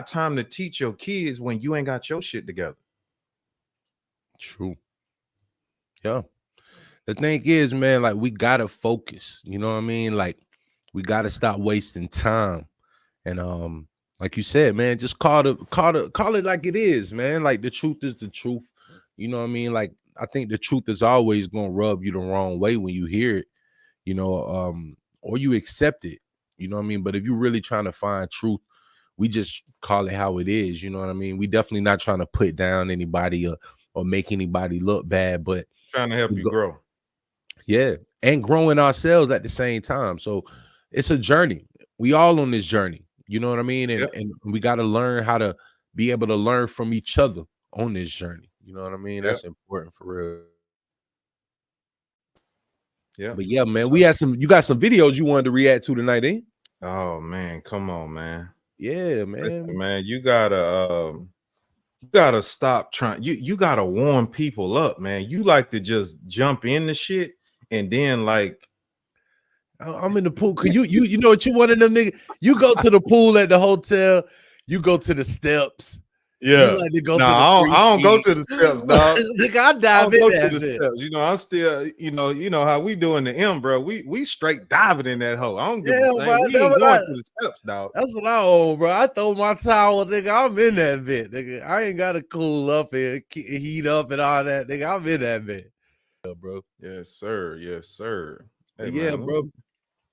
time to teach your kids when you ain't got your shit together. True. Yeah. The thing is, man, like we gotta focus. You know what I mean? Like we gotta stop wasting time. And like you said, man, just call it like it is, man. Like the truth is the truth. You know what I mean? Like I think the truth is always gonna rub you the wrong way when you hear it, you know, or you accept it. You know what I mean? But if you're really trying to find truth, we just call it how it is. You know what I mean? We definitely not trying to put down anybody or make anybody look bad, but Trying to help you grow. yeah, and growing ourselves at the same time. So it's a journey. We all on this journey. You know what I mean? And Yep. and we got to learn how to be able to learn from each other on this journey. You know what I mean? Yep. That's important for real. Yeah. But yeah, man, we had you got some videos you wanted to react to tonight, eh? Oh man, come on, man. Yeah, man. Listen, man, you gotta stop trying. You gotta warm people up, man. You like to just jump in the shit and then like I'm in the pool. Cause you know what you one of them niggas. You go to the pool at the hotel, you go to the steps. yeah. You like to go I don't go to to the steps, dog. Nigga, I dive in that bit. Steps. You know, I'm still, you know how we doing the M, bro. We straight diving in that hole. I don't give a thing. Bro, We ain't going to the steps, dog. That's what I own, bro. I throw my towel, nigga. I'm in that bit, nigga. I ain't gotta cool up and heat up and all that, nigga. I'm in that bit, yeah, bro. Yes, sir. Yes, sir. Hey, yeah, man, bro.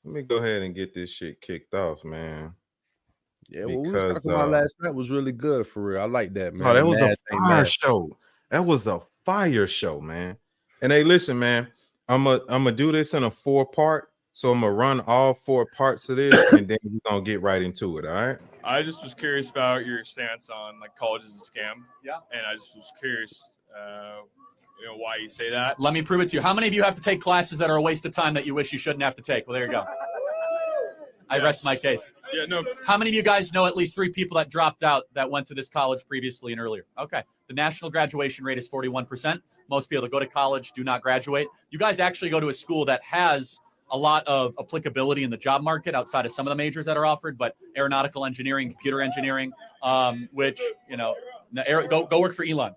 Let me go ahead and get this shit kicked off, man. Yeah, what we was talking about last night was really good for real. I like that, man. Oh, that was a fire show. That was a fire show, man. And hey, listen, man, I'm gonna do this in a 4-part. So I'm gonna run all 4 parts of this, and then we're gonna get right into it. All right. I just was curious about your stance on like college is a scam. Yeah. And I just was curious, why you say that. Let me prove it to you. How many of you have to take classes that are a waste of time that you wish you shouldn't have to take? Well, there you go. I rest my case. Yeah, no. How many of you guys know at least 3 people that dropped out that went to this college previously and earlier? Okay. The national graduation rate is 41%. Most people that go to college do not graduate. You guys actually go to a school that has a lot of applicability in the job market outside of some of the majors that are offered, but aeronautical engineering, computer engineering, which, go work for Elon.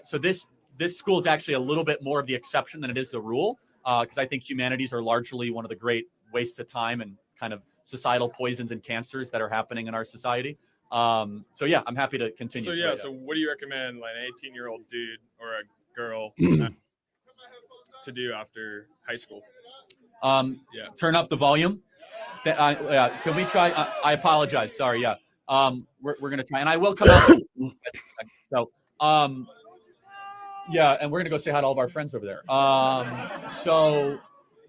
So this school is actually a little bit more of the exception than it is the rule, because I think humanities are largely one of the great wastes of time and kind of societal poisons and cancers that are happening in our society. So yeah, I'm happy to continue. So yeah, so what do you recommend like an 18-year-old dude or a girl to do after high school? Turn up the volume. Can we try? I apologize. Sorry. Yeah. We're gonna try, and I will come out. So, yeah, and we're gonna go say hi to all of our friends over there.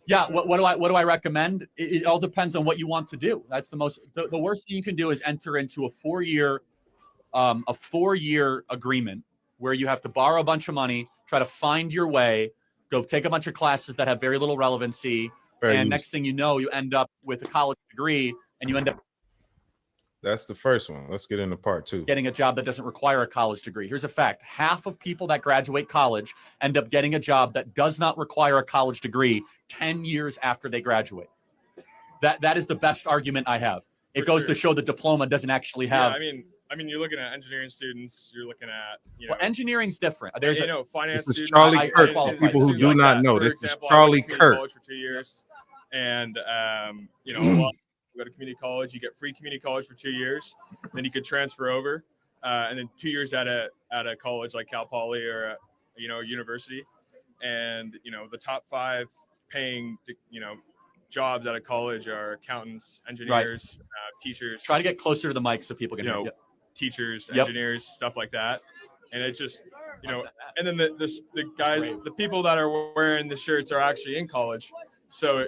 Yeah, what do I recommend? It all depends on what you want to do. That's the worst thing you can do is enter into a 4-year agreement where you have to borrow a bunch of money, try to find your way, go take a bunch of classes that have very little relevancy, next thing you know, you end up with a college degree, and you end up. That's the first one. Let's get into part 2. Getting a job that doesn't require a college degree. Here's a fact. Half of people that graduate college end up getting a job that does not require a college degree 10 years after they graduate. That is the best argument I have. It goes to show the diploma doesn't actually have. Yeah, I mean, you're looking at engineering students. You're looking at, well, enginering's different. There's finance this is students. Charlie Kirk. People who do not know, this is Charlie Kirk. College for 2 years, and go to community college, you get free community college for 2 years, then you could transfer over, and then 2 years at a college like Cal Poly or a university, and the top 5 paying jobs at a college are accountants, engineers, teachers. Try to get closer to the mic so people can hear. Teachers, engineers, stuff like that, and it's just and then the guys, the people that are wearing the shirts are actually in college, so.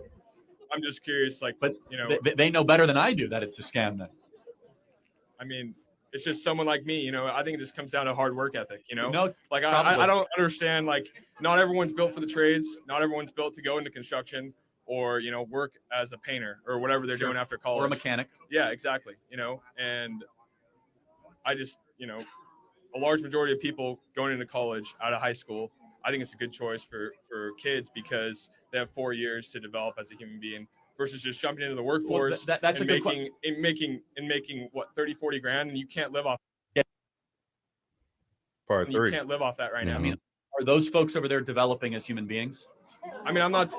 I'm just curious, but they know better than I do that it's a scam. Then, I mean, it's just someone like me. I think it just comes down to hard work ethic. No, I don't understand. Like, not everyone's built for the trades. Not everyone's built to go into construction or work as a painter or whatever they're doing after college, or a mechanic. Yeah, exactly. And I just a large majority of people going into college out of high school, I think it's a good choice for kids because they have 4 years to develop as a human being, versus just jumping into the workforce that's and a good making what 30-40 grand, and you can't live off. Part You 3. can't live off that right now. I mean, are those folks over there developing as human beings? I mean, I'm not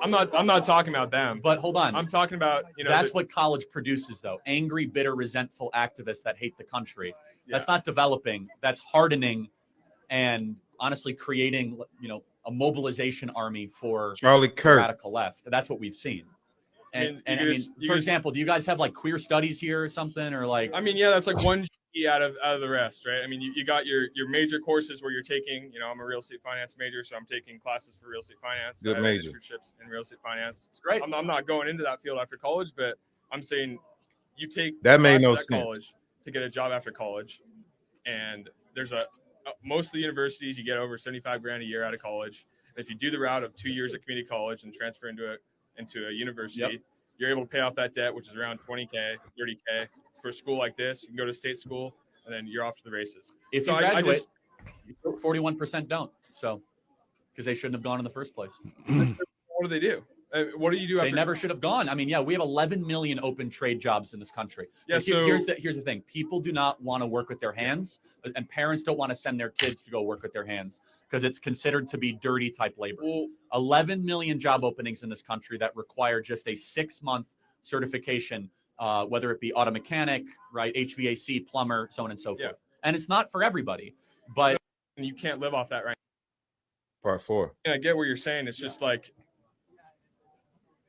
talking about them. But hold on. I'm talking about, that's what college produces, though. Angry, bitter, resentful activists that hate the country. That's not developing. That's hardening, and honestly creating, a mobilization army for Charlie Kirk. the radical left. That's what we've seen. And for example, do you guys have like queer studies here or something, or like? I mean, yeah, that's like one G out of the rest, right? I mean, you got your major courses where you're taking, I'm a real estate finance major, so I'm taking classes for real estate finance. Good major. Internships in real estate finance. It's great. I'm not going into that field after college, but I'm saying you take that made no classes sense at college to get a job after college, and there's most of the universities you get over 75 grand a year out of college. And if you do the route of 2 years of community college and transfer into a university, you're able to pay off that debt, which is around 20K, 30K. For a school like this, you can go to state school, and then you're off to the races. If you graduate, 41% don't. So, because they shouldn't have gone in the first place. What do they do? What do you do? They never should have gone. I mean, we have 11 million open trade jobs in this country. Yeah. So here's the thing: people do not want to work with their hands, and parents don't want to send their kids to go work with their hands because it's considered to be dirty type labor. 11 million job openings in this country that require just a 6-month certification, whether it be auto mechanic, right, HVAC, plumber, so on and so forth. And it's not for everybody, but you can't live off that right now. Part 4. And I get what you're saying. It's just like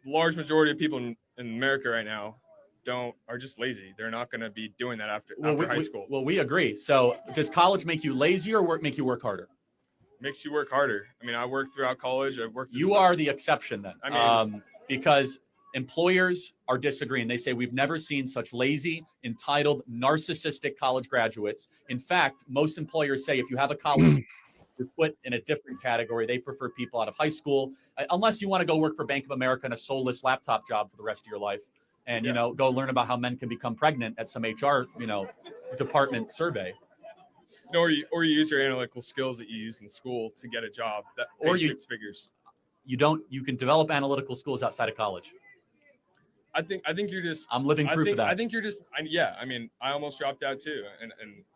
large majority of people in America right now are just lazy. They're not going to be doing that after high school. Well, we agree. So does college make you lazy or make you work harder? Makes you work harder. I mean, I worked throughout college. I've worked. You are the exception then. I mean, because employers are disagreeing. They say we've never seen such lazy, entitled, narcissistic college graduates. In fact, most employers say if you have a college you're put in a different category. They prefer people out of high school, unless you want to go work for Bank of America in a soulless laptop job for the rest of your life, and go learn about how men can become pregnant at some HR department survey. Or you use your analytical skills that you use in school to get a job that pays 6 figures. You can develop analytical skills outside of college. I think you're just. I'm living proof of that. I think you're just. I mean, I almost dropped out too,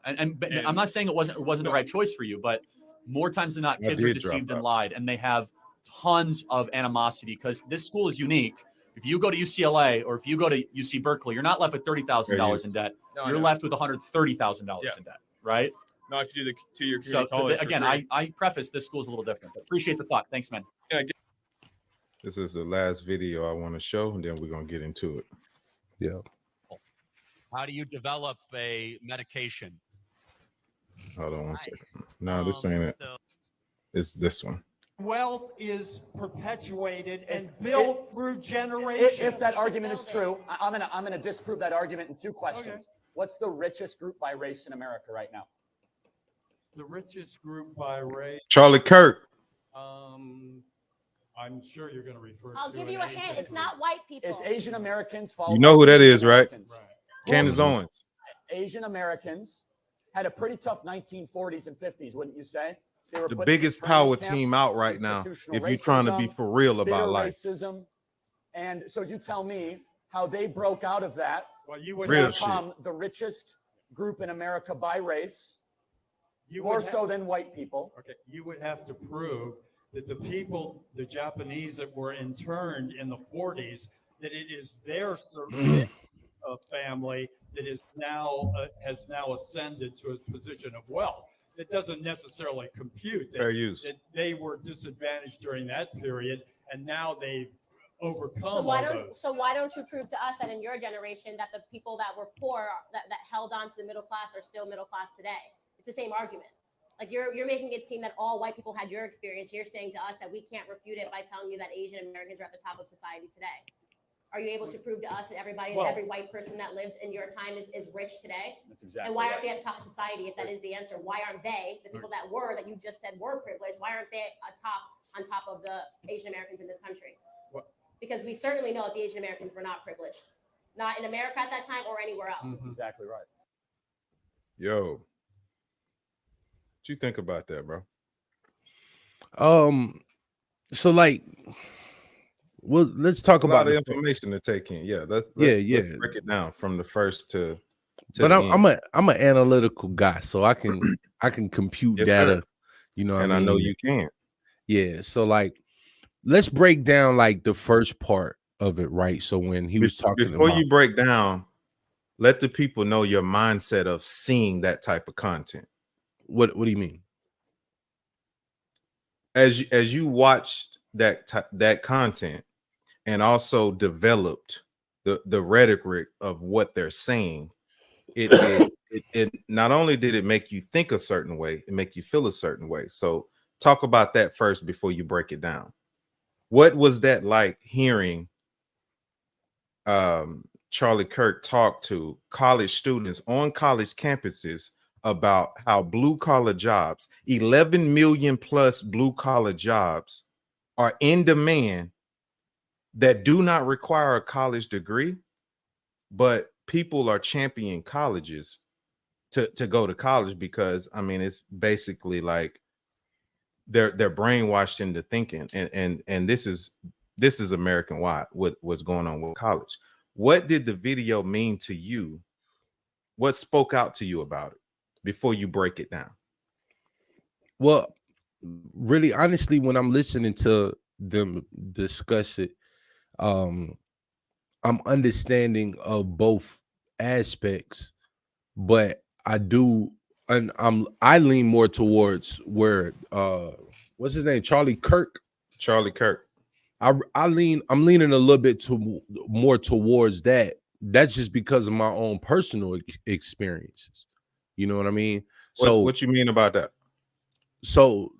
and I'm not saying it wasn't the right choice for you, but more times than not, kids are deceived and lied, and they have tons of animosity because this school is unique. If you go to UCLA or if you go to UC Berkeley, you're not left with $30,000 in debt. You're left with $130,000 in debt, right? No, if you do the 2-year community college. Again, I preface this school's a little different. But appreciate the thought. Thanks, man. Yeah, this is the last video I want to show, and then we're going to get into it. Yeah. How do you develop a medication? Hold on one second. No, this ain't it. It's this one. Wealth is perpetuated and built through generations. If that argument is true, I'm gonna disprove that argument in 2 questions. Okay. What's the richest group by race in America right now? The richest group by race. Charlie Kirk. I'm sure you're going to refer to. I'll give you a hint. It's not white people. It's Asian Americans. You know who that is, right? Right. Candace Owens. Asian Americans had a pretty tough 1940s and 50s, wouldn't you say? They were The put in biggest training power camps, team out right now. institutional If you're trying to be racism, for real about bitter life. racism. And so you tell me how they broke out of that, Well, you would Real have, shit. become the richest group in America by race, you more would so have, than white people. okay, you would have to prove that the people, the Japanese that were interned in the 40s, that it is their certain family that is now has now ascended to a position of wealth. It doesn't necessarily compute Fair use. that they were disadvantaged during that period, and now they've overcome So all why don't you prove to us that in your generation that the people that were poor that held on to the middle class are still middle class today? It's the same argument. Like you're making it seem that all white people had your experience. You're saying to us that we can't refute it by telling you that Asian Americans are at the top of society today. Are you able to prove to us that everybody, Well- every white person that lived in your time is rich today? That's exactly And why right. aren't they at the top of society if that is the answer? Why aren't they, the people that you just said were privileged, why aren't they on top of the Asian Americans in this country? What? Because we certainly know that the Asian Americans were not privileged. Not in America at that time or anywhere else. That's exactly right. Yo. What you think about that, bro? So like Well, let's talk A lot about of the information to take in. Yeah, yeah, let's yeah. break it down from the first to But the end. I'm an analytical guy, so I can compute Yes, data. sir. You know what And I I know mean? you can. Yeah. So like, let's break down like the first part of it, right? So when he was talking Before about you break down, let the people know your mindset of seeing that type of content. what do you mean? As you watched that content and also developed the rhetoric of what they're saying, it not only did it make you think a certain way, it make you feel a certain way. So talk about that first before you break it down. What was that like hearing Charlie Kirk talk to college students on college campuses about how blue collar jobs, 11 million plus blue collar jobs, are in demand that do not require a college degree, but people are championing colleges to go to college because I mean it's basically like they're brainwashed into thinking, and this is American wide what's going on with college. What did the video mean to you? What spoke out to you about it before you break it down? Well, really, honestly, when I'm listening to them discuss it, um, I'm understanding of both aspects, but I do, and I lean more towards where what's his name, Charlie Kirk. Charlie Kirk. I'm leaning a little bit more towards that. That's just because of my own personal experiences. You know what I mean? So What you mean about that? so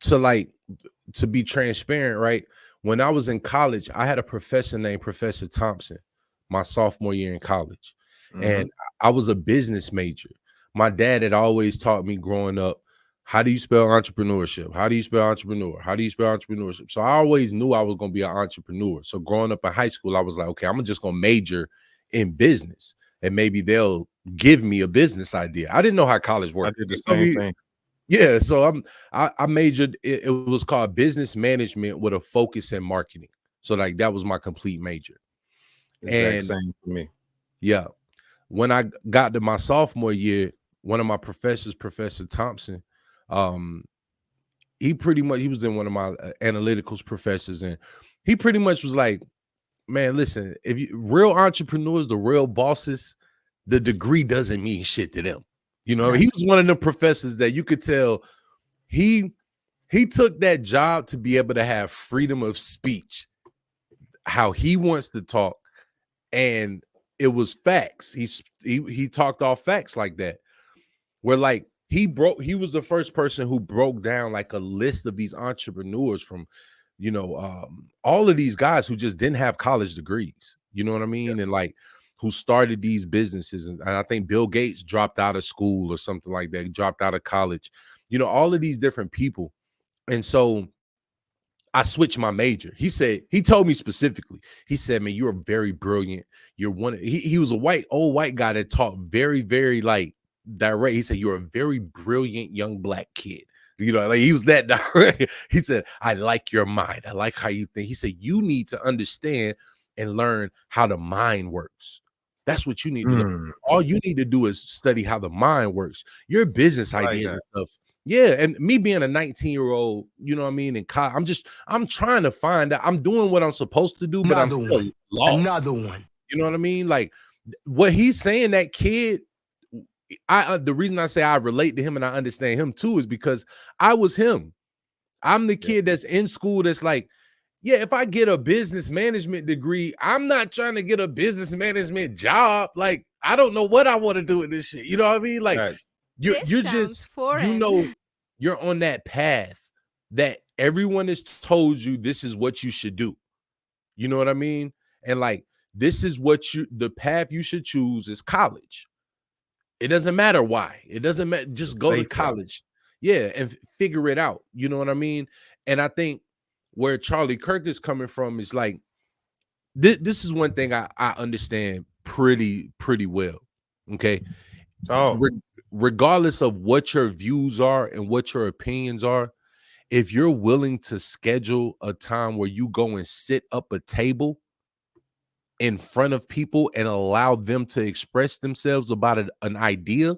to be transparent, right? When I was in college, I had a professor named Professor Thompson, my sophomore year in college. And I was a business major. My dad had always taught me growing up, how do you spell entrepreneurship? How do you spell entrepreneur? How do you spell entrepreneurship? So I always knew I was going to be an entrepreneur. So growing up in high school, I was like, okay, I'm just going to major in business and maybe they'll give me a business idea. I didn't know how college worked. I did the same thing. Yeah, so I majored. It was called business management with a focus in marketing. So like that was my complete major. Exact same for me. Yeah, when I got to my sophomore year, one of my professors, Professor Thompson, he was in one of my analyticals professors, and he pretty much was like, "Man, listen, if you real entrepreneurs, the real bosses, the degree doesn't mean shit to them." You know, he was one of the professors that you could tell he took that job to be able to have freedom of speech, how he wants to talk, and it was facts. He talked all facts like that. Where like he was the first person who broke down like a list of these entrepreneurs from, all of these guys who just didn't have college degrees. You know what I mean? And like who started these businesses. And I think Bill Gates dropped out of school or something like that. He dropped out of college. All of these different people. And so I switched my major. He told me specifically, he said, man, you're very brilliant. You're he was a old white guy that talked very, very like direct. He said, you're a very brilliant young black kid. Like he was that direct. He said, I like your mind. I like how you think. He said, you need to understand and learn how the mind works. That's what you need to learn. All you need to do is study how the mind works. Your business ideas and stuff. Yeah, and me being a 19-year-old, you know what I mean, in college, I'm trying to find out. I'm doing what I'm supposed to do, but I'm still lost. Another one. You know what I mean? Like what he's saying, that kid, the reason I say I relate to him and I understand him too is because I was him. I'm the kid that's in school that's like, yeah, if I get a business management degree, I'm not trying to get a business management job. Like, I don't know what I want to do with this shit. You know what I mean? Like, you're just, you're on that path that everyone has told you this is what you should do. You know what I mean? And like, this is the path you should choose is college. It doesn't matter why. It doesn't matter. Just go to college. Yeah, and figure it out. You know what I mean? And I think where Charlie Kirk is coming from is like, this is one thing I understand pretty well. Okay. Regardless of what your views are and what your opinions are, if you're willing to schedule a time where you go and sit up a table in front of people and allow them to express themselves about an idea,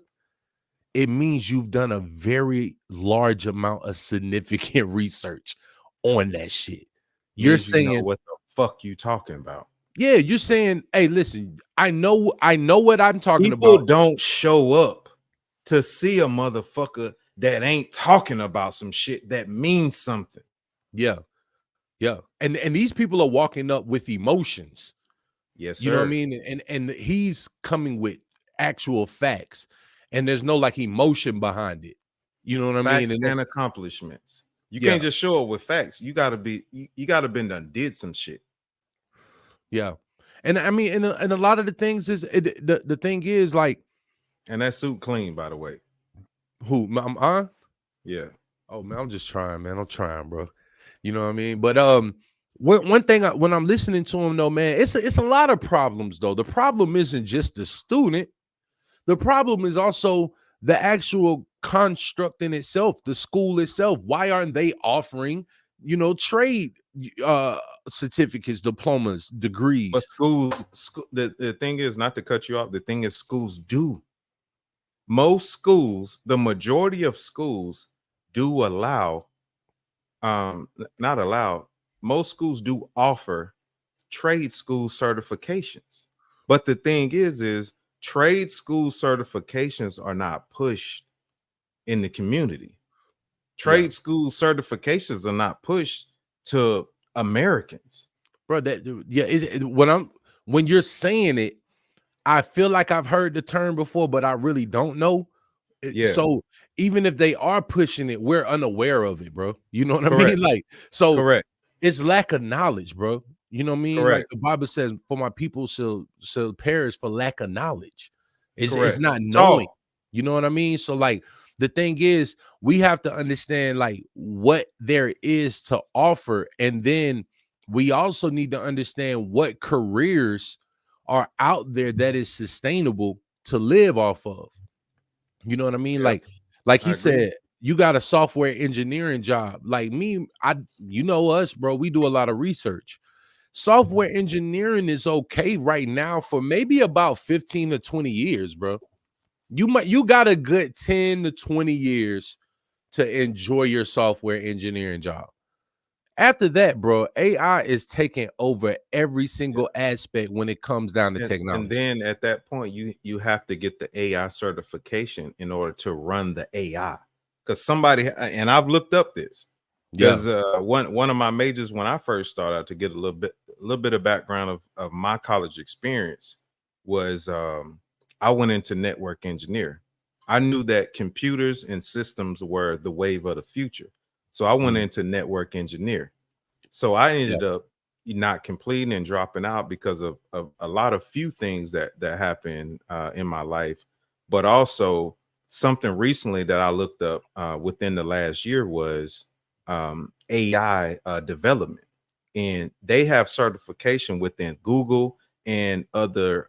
it means you've done a very large amount of significant research on that shit. You're Means you know saying, what the fuck you talking about. yeah, you're saying, hey, listen, I know what I'm talking People about. don't show up to see a motherfucker that ain't talking about some shit that means something. Yeah. Yeah. And these people are walking up with emotions. Yes, sir. You know what I mean? And he's coming with actual facts. And there's no like emotion behind it. You know what I mean? Facts And and accomplishments. You yeah. can't just show up with facts. You gotta be you gotta been done did some shit. Yeah. And I mean, and a lot of the things is the thing is like, And that suit clean, by the way. who I'm on? Yeah. Oh man, I'm just trying, man. I'm trying, bro. You know what I mean? But one thing when I'm listening to him though, man, it's a lot of problems though. The problem isn't just the student. The problem is also the actual construct in itself, the school itself. Why aren't they offering, trade certificates, diplomas, degrees? But schools, the thing is, not to cut you off, the thing is schools do. Most schools, the majority of schools do allow, not allow, most schools do offer trade school certifications. But the thing is trade school certifications are not pushed in the community. Trade school certifications are not pushed to Americans. Bro, when you're saying it, I feel like I've heard the term before, but I really don't know. Yeah. So even if they are pushing it, we're unaware of it, bro. You know what I Correct. mean? Like, so Correct. it's lack of knowledge, bro. You know what I mean? Like Correct. the Bible says, for my people shall perish for lack of knowledge. It's Correct. not knowing. Oh. You know what I mean? So like the thing is, we have to understand like what there is to offer, and then we also need to understand what careers are out there that is sustainable to live off of. You know what I mean? Yep. Like he I agree. said, you got a software engineering job. Like me, you know us, bro. We do a lot of research. Software engineering is okay right now for maybe about 15 to 20 years, bro. You got a good 10 to 20 years to enjoy your software engineering job. After that, bro, AI is taking over every single aspect when it comes down to technology. And then at that point, you have to get the AI certification in order to run the AI. Because somebody, and I've looked up this, because one of my majors when I first started out, to get a little bit of background of my college experience, was I went into network engineer. I knew that computers and systems were the wave of the future. So I went into network engineer. So I ended up not completing and dropping out because of a lot of few things that happened in my life. But also something recently that I looked up within the last year was AI development. And they have certification within Google and other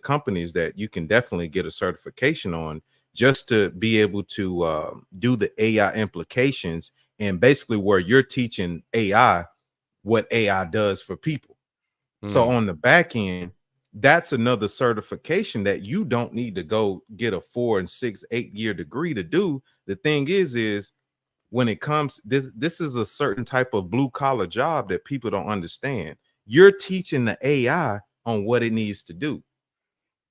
companies that you can definitely get a certification on, just to be able to do the AI implications, and basically where you're teaching AI what AI does for people. So on the back end, that's another certification that you don't need to go get a 4 and 6, 8 year degree to do. The thing is when it comes, this is a certain type of blue collar job that people don't understand. You're teaching the AI on what it needs to do.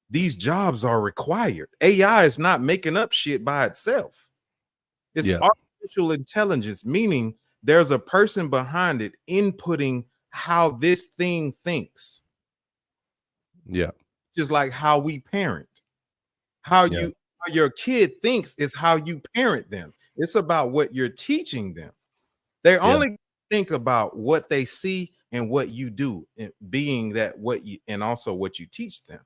These jobs are required. AI is not making up shit by itself. It's artificial intelligence, meaning there's a person behind it inputting how this thing thinks. Yeah. Just like how we parent. How your kid thinks is how you parent them. It's about what you're teaching them. They only think about what they see and what you do, being that what you, and also what you teach them.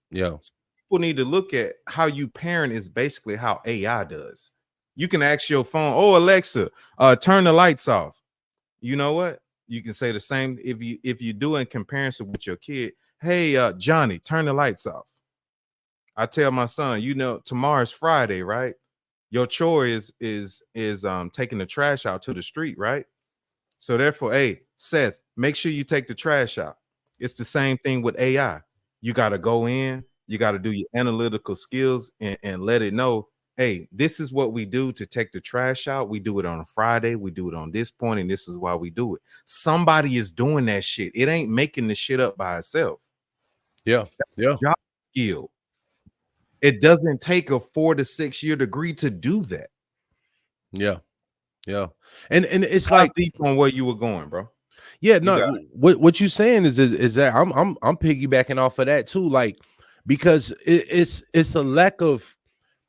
Yeah. People need to look at how you parent is basically how AI does. You can ask your phone, oh Alexa, turn the lights off. You know what? You can say the same if you do in comparison with your kid. Hey, Johnny, turn the lights off. I tell my son, tomorrow's Friday, right? your chore is taking the trash out to the street, right? So therefore, hey, Seth, make sure you take the trash out. It's the same thing with AI. You got to go in, you got to do your analytical skills and let it know, hey, this is what we do to take the trash out. We do it on a Friday, we do it on this point, and this is why we do it. Somebody is doing that shit. It ain't making the shit up by itself. Yeah. Job skill. It doesn't take a 4 to 6 year degree to do that. Yeah. And it's How like deep on where you were going, bro. Yeah, no, what you saying is that I'm piggybacking off of that too, like, because it's a lack of.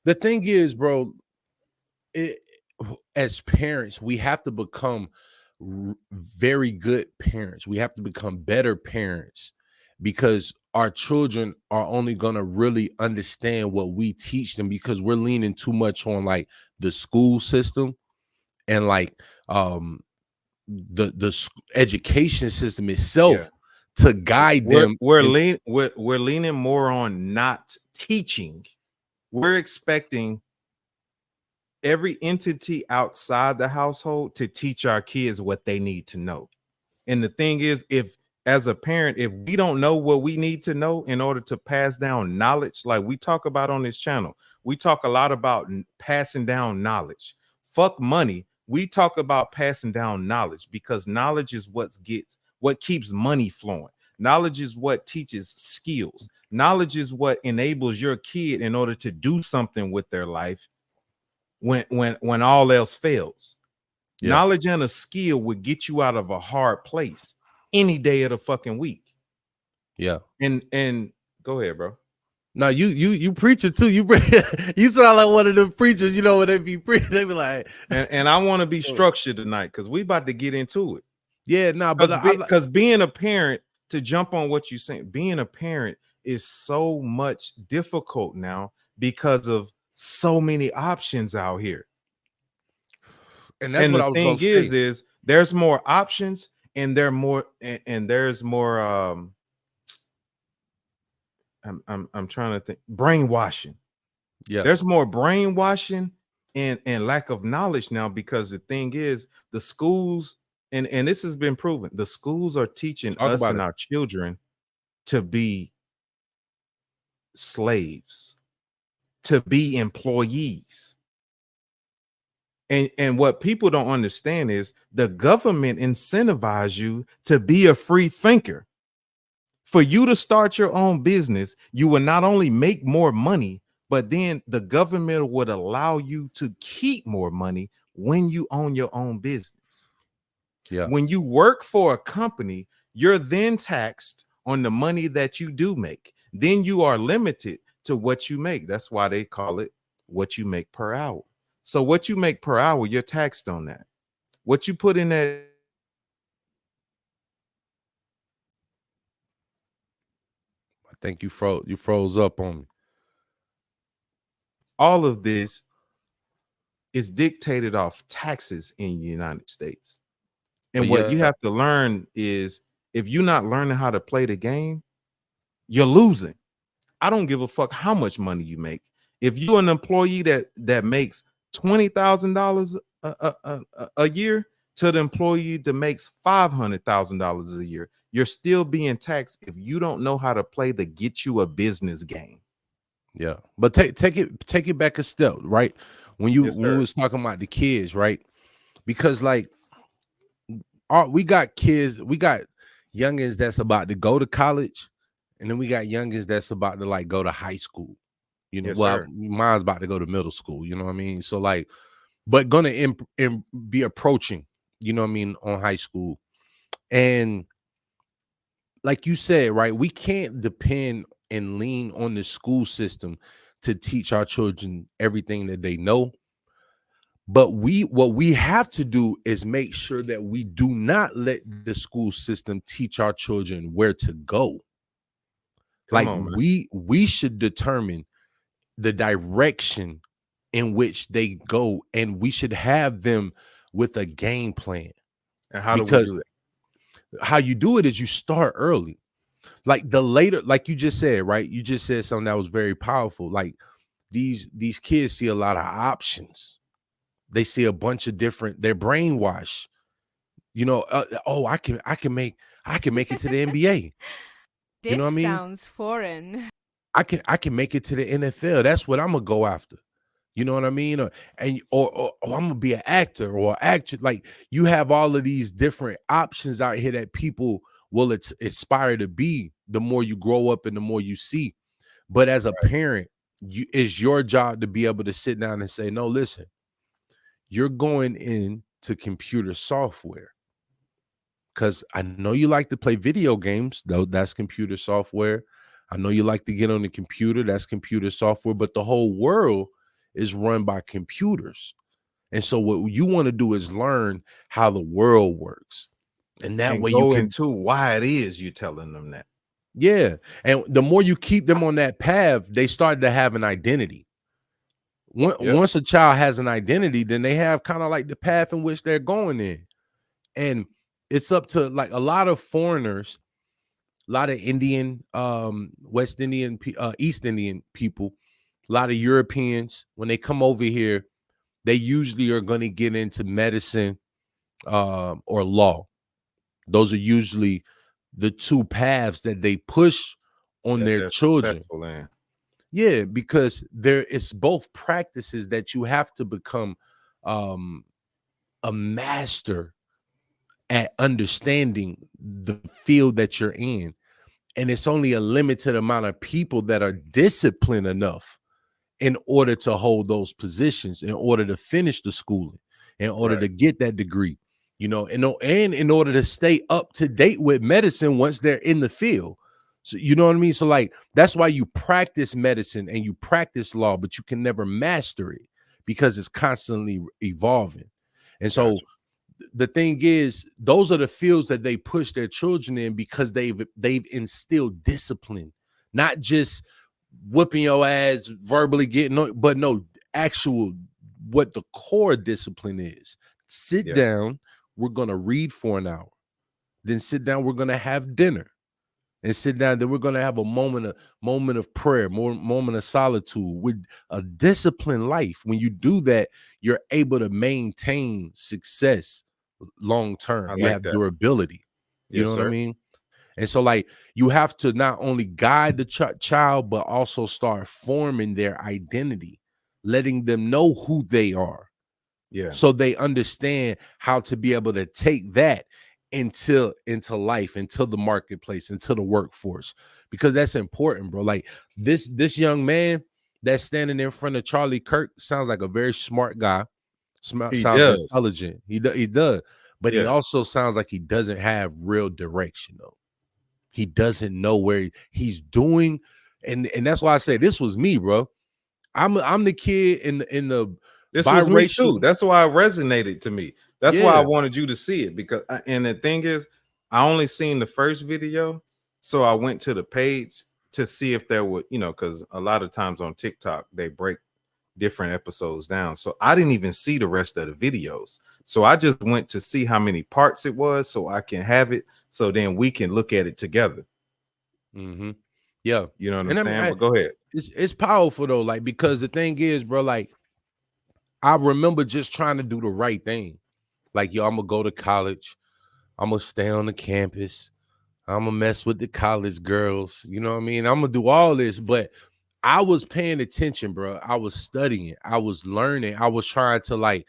The thing is, bro, as parents, we have to become very good parents. We have to become better parents, because our children are only gonna really understand what we teach them, because we're leaning too much on like the school system and like the education system itself to guide them. We're leaning more on not teaching. We're expecting every entity outside the household to teach our kids what they need to know. And the thing is, if as a parent, if we don't know what we need to know in order to pass down knowledge, like we talk about on this channel, we talk a lot about passing down knowledge. Fuck money. We talk about passing down knowledge, because knowledge is what keeps money flowing. Knowledge is what teaches skills. Knowledge is what enables your kid in order to do something with their life when all else fails. Yeah. Knowledge and a skill would get you out of a hard place any day of the fucking week. Yeah. And go ahead, bro. No, you preacher too. You sound like one of the preachers, you know, when they be preaching, they be like, and I want to be structured tonight because we about to get into it. Yeah, no, because being a parent, to jump on what you're saying, being a parent is so much difficult now because of so many options out here. And that's what I was going to say. Is there's more options and there's more I'm trying to think, brainwashing. Yeah, there's more brainwashing and lack of knowledge now, because the thing is, the schools, and this has been proven, the schools are teaching us and our children to be slaves, to be employees. And what people don't understand is the government incentivizes you to be a free thinker. For you to start your own business, you will not only make more money, but then the government would allow you to keep more money when you own your own business. Yeah. When you work for a company, you're then taxed on the money that you do make. Then you are limited to what you make. That's why they call it what you make per hour. So what you make per hour, you're taxed on that. What you put in that. I think you froze up on me. All of this is dictated off taxes in the United States. And what you have to learn is, if you're not learning how to play the game, you're losing. I don't give a fuck how much money you make. If you're an employee that makes $20,000 a year to the employee that makes $500,000 a year, you're still being taxed if you don't know how to play the get you a business game. Yeah, but take it back a step, right? When we was talking about the kids, right? Because like, we got kids, we got youngins that's about to go to college, and then we got youngins that's about to like go to high school. You know, mine's about to go to middle school. You know what I mean? So like, but gonna be approaching, you know what I mean, on high school. And like you said, right, we can't depend and lean on the school system to teach our children everything that they know. But what we have to do is make sure that we do not let the school system teach our children where to go. We should determine the direction in which they go, and we should have them with a game plan. And how do we do that? How you do it is you start early. Like the later, like you just said, right? You just said something that was very powerful. Like these kids see a lot of options. They see a bunch of different, they're brainwashed. Oh, I can make it to the NBA. This You know what I mean? sounds foreign. I can make it to the NFL. That's what I'm gonna go after. You know what I mean? Or I'm gonna be an actor or actor. Like, you have all of these different options out here that people will aspire to be the more you grow up and the more you see. But as a parent, it's your job to be able to sit down and say, no, listen, you're going into computer software. Because I know you like to play video games, though. That's computer software. I know you like to get on the computer. That's computer software. But the whole world is run by computers. And so what you want to do is learn how the world works. And that way you can into why it is you're telling them that. Yeah. And the more you keep them on that path, they start to have an identity. Once a child has an identity, then they have kind of like the path in which they're going in. And it's up to like a lot of foreigners, a lot of Indian, West Indian, East Indian people, a lot of Europeans, when they come over here, they usually are going to get into medicine or law. Those are usually the two paths that they push on their children. Yeah, because it's both practices that you have to become a master at understanding the field that you're in. And it's only a limited amount of people that are disciplined enough in order to hold those positions, in order to finish the schooling, in order to get that degree, and in order to stay up to date with medicine once they're in the field. So, you know what I mean? So like, that's why you practice medicine and you practice law, but you can never master it because it's constantly evolving. And so the thing is, those are the fields that they push their children in because they've instilled discipline, not just whooping your ass, verbally but no, actual what the core discipline is. Sit down, we're gonna read for an hour. Then sit down, we're gonna have dinner. And sit down, then we're gonna have a moment of prayer, moment of solitude with a disciplined life. When you do that, you're able to maintain success long term. You have durability. You know what I mean? And so, like, you have to not only guide the child, but also start forming their identity, letting them know who they are. Yeah. So they understand how to be able to take that into life, into the marketplace, into the workforce, because that's important, bro. Like this young man that's standing in front of Charlie Kirk sounds like a very smart guy. Sounds intelligent. He does, but he also sounds like he doesn't have real direction, though. He doesn't know where he's doing, and that's why I say this was me, bro. I'm the kid in the this was me too. That's why it resonated to me. That's why I wanted you to see it, because and the thing is, I only seen the first video, so I went to the page to see if there were, because a lot of times on TikTok they break different episodes down. So I didn't even see the rest of the videos. So I just went to see how many parts it was so I can have it. So then we can look at it together. Mm-hmm. Yeah. You know what I'm saying? But go ahead. It's powerful though. Like, because the thing is, bro, like I remember just trying to do the right thing. Like, yo, I'm gonna go to college. I'm gonna stay on the campus. I'm gonna mess with the college girls. You know what I mean? I'm gonna do all this, but I was paying attention, bro. I was studying. I was learning. I was trying to like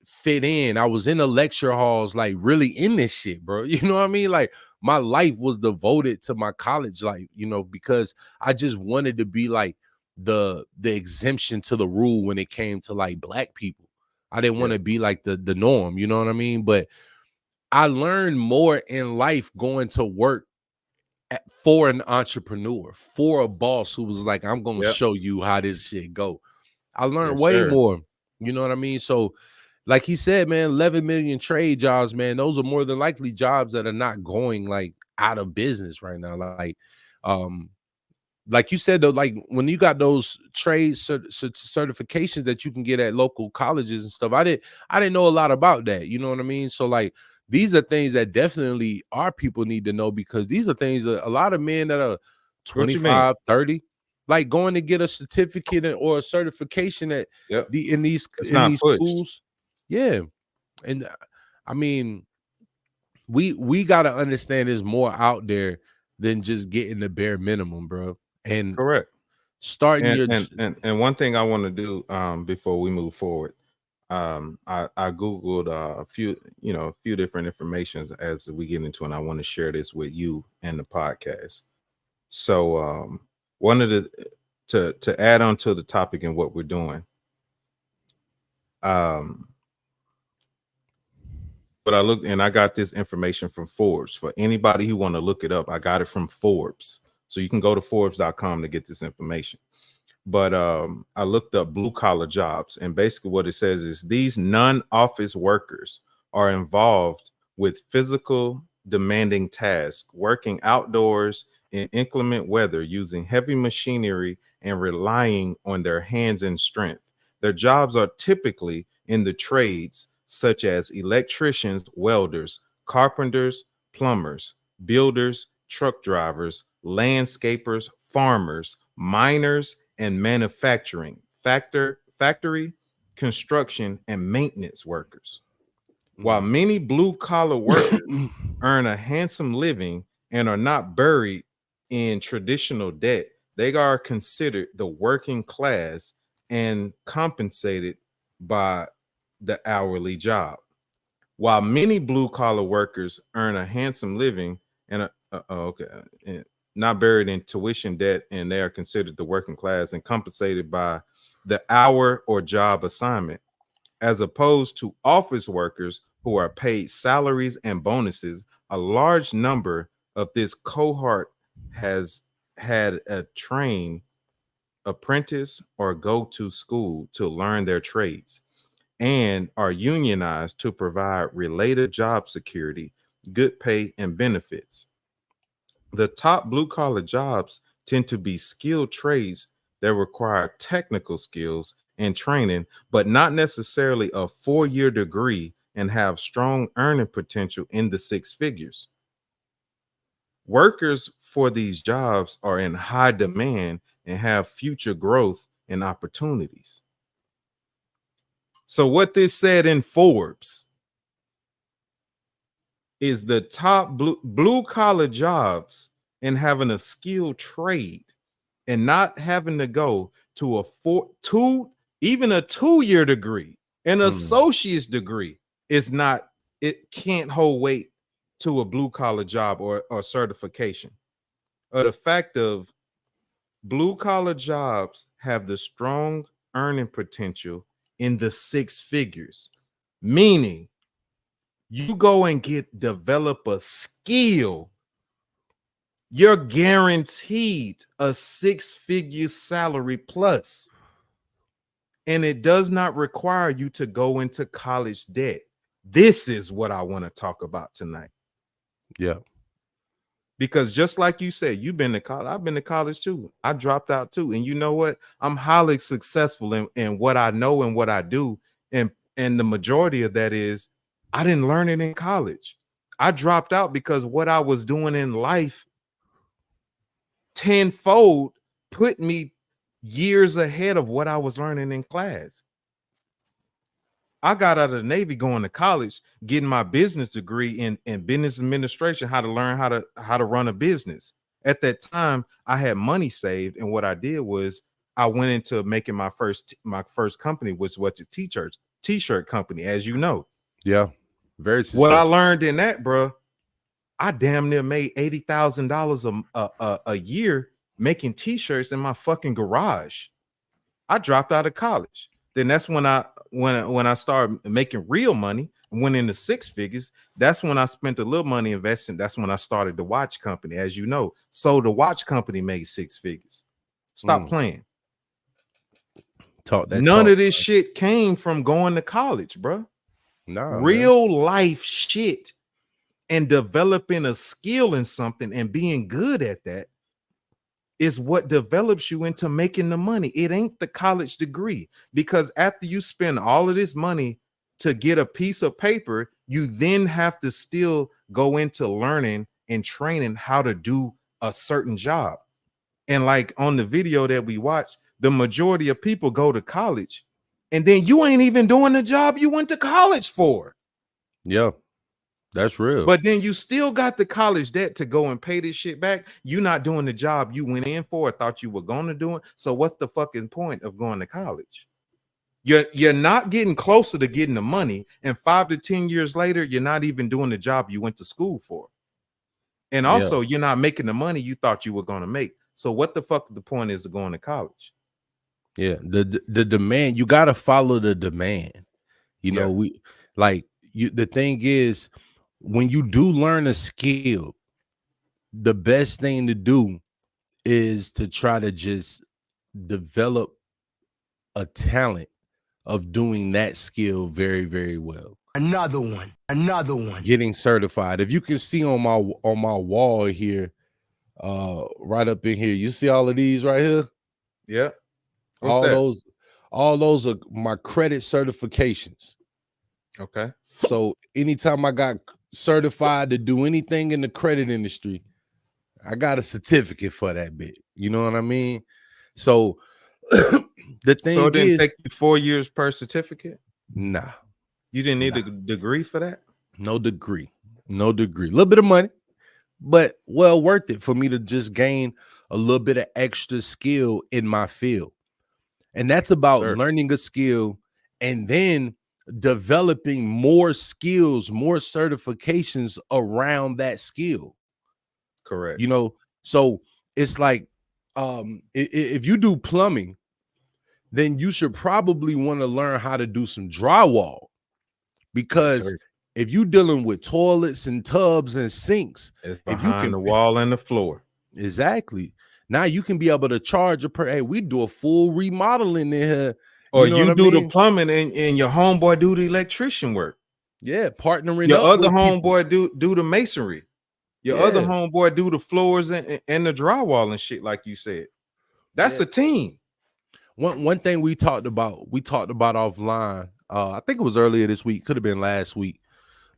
fit in. I was in the lecture halls, like really in this shit, bro. You know what I mean? Like my life was devoted to my college life, because I just wanted to be like the exemption to the rule when it came to like black people. I didn't want to be like the norm, you know what I mean? But I learned more in life going to work for an entrepreneur, for a boss who was like, I'm going to show you how this shit go. I learned way more, you know what I mean? So like he said, man, 11 million trade jobs, man, those are more than likely jobs that are not going like out of business right now. Like you said, though, like when you got those trade certifications that you can get at local colleges and stuff, I didn't know a lot about that. You know what I mean? So like, these are things that definitely our people need to know, because these are things that a lot of men that are 25, 30, like going to get a certificate or a certification at Yep. in these It's not pushed. schools. Yeah, and I mean, we got to understand there's more out there than just getting the bare minimum, bro. And Correct. starting And your and one thing I want to do before we move forward, I googled a few different informations as we get into, and I want to share this with you and the podcast. So one of the to add on to the topic and what we're doing, but I looked and I got this information from Forbes. For anybody who want to look it up, I got it from Forbes. So you can go to Forbes.com to get this information. But I looked up blue collar jobs, and basically what it says is these non-office workers are involved with physical demanding tasks, working outdoors in inclement weather, using heavy machinery and relying on their hands and strength. Their jobs are typically in the trades such as electricians, welders, carpenters, plumbers, builders, truck drivers, landscapers, farmers, miners, and manufacturing, factory, construction, and maintenance workers. While many blue collar workers earn a handsome living and are not buried in traditional debt, they are considered the working class and compensated by the hourly job. While many blue collar workers earn a handsome living and not buried in tuition debt, and they are considered the working class and compensated by the hour or job assignment, as opposed to office workers who are paid salaries and bonuses. A large number of this cohort has had a train apprentice or go to school to learn their trades and are unionized to provide related job security, good pay, and benefits. The top blue collar jobs tend to be skilled trades that require technical skills and training, but not necessarily a 4-year degree, and have strong earning potential in the six figures. Workers for these jobs are in high demand and have future growth and opportunities. So what this said in Forbes is the top blue collar jobs and having a skilled trade and not having to go to even a 2-year degree, an associate's degree it can't hold weight to a blue collar job or certification. Or the fact of blue collar jobs have the strong earning potential in the six figures, meaning you go and develop a skill, you're guaranteed a 6-figure salary plus. And it does not require you to go into college debt. This is what I want to talk about tonight. Yeah. Because just like you said, you've been to college. I've been to college too. I dropped out too. And you know what? I'm highly successful in what I know and what I do. And the majority of that is I didn't learn it in college. I dropped out because what I was doing in life tenfold put me years ahead of what I was learning in class. I got out of the Navy going to college, getting my business degree in business administration, how to learn how to run a business. At that time, I had money saved, and what I did was I went into making my first company, which was a t-shirt company, as you know. Yeah, very successful. What I learned in that, bro, I damn near made $80,000 a year making t-shirts in my fucking garage. I dropped out of college. Then that's when I started making real money and went into six figures. That's when I spent a little money investing. That's when I started the watch company, as you know. So the watch company made 6 figures. Stop playing. None of this shit came from going to college, bro. Real life shit and developing a skill in something and being good at that is what develops you into making the money. It ain't the college degree, because after you spend all of this money to get a piece of paper, you then have to still go into learning and training how to do a certain job. And like on the video that we watched, the majority of people go to college, and then you ain't even doing the job you went to college for. Yeah, that's real. But then you still got the college debt to go and pay this shit back. You're not doing the job you went in for or thought you were going to do it. So what's the fucking point of going to college? You're not getting closer to getting the money, and 5 to 10 years later, you're not even doing the job you went to school for. And also, you're not making the money you thought you were going to make. So what the fuck the point is of going to college? Yeah, the demand, you got to follow the demand. You know, the thing is, when you do learn a skill, the best thing to do is to try to just develop a talent of doing that skill very, very well. Another one. Getting certified. If you can see on my wall here, right up in here, you see all of these right here? Yeah. What's all those are my credit certifications. Okay. So anytime I got certified to do anything in the credit industry, I got a certificate for that bit. You know what I mean? So the thing So it didn't is, take you 4 years per certificate? Nah. You didn't need a degree for that? No degree. A little bit of money, but well worth it for me to just gain a little bit of extra skill in my field. And that's about learning a skill and then developing more skills, more certifications around that skill. Correct. You know, so it's like if you do plumbing, then you should probably want to learn how to do some drywall, because if you're dealing with toilets and tubs and sinks, it's if you can the wall and the floor. Exactly. Now you can be able to charge a per. Hey, we do a full remodeling in here. Or you do the plumbing and your homeboy do the electrician work. Yeah, partnering your up other with homeboy do the masonry. Your other homeboy do the floors and the drywall and shit, like you said. That's a team. One thing we talked about offline. I think it was earlier this week, could have been last week,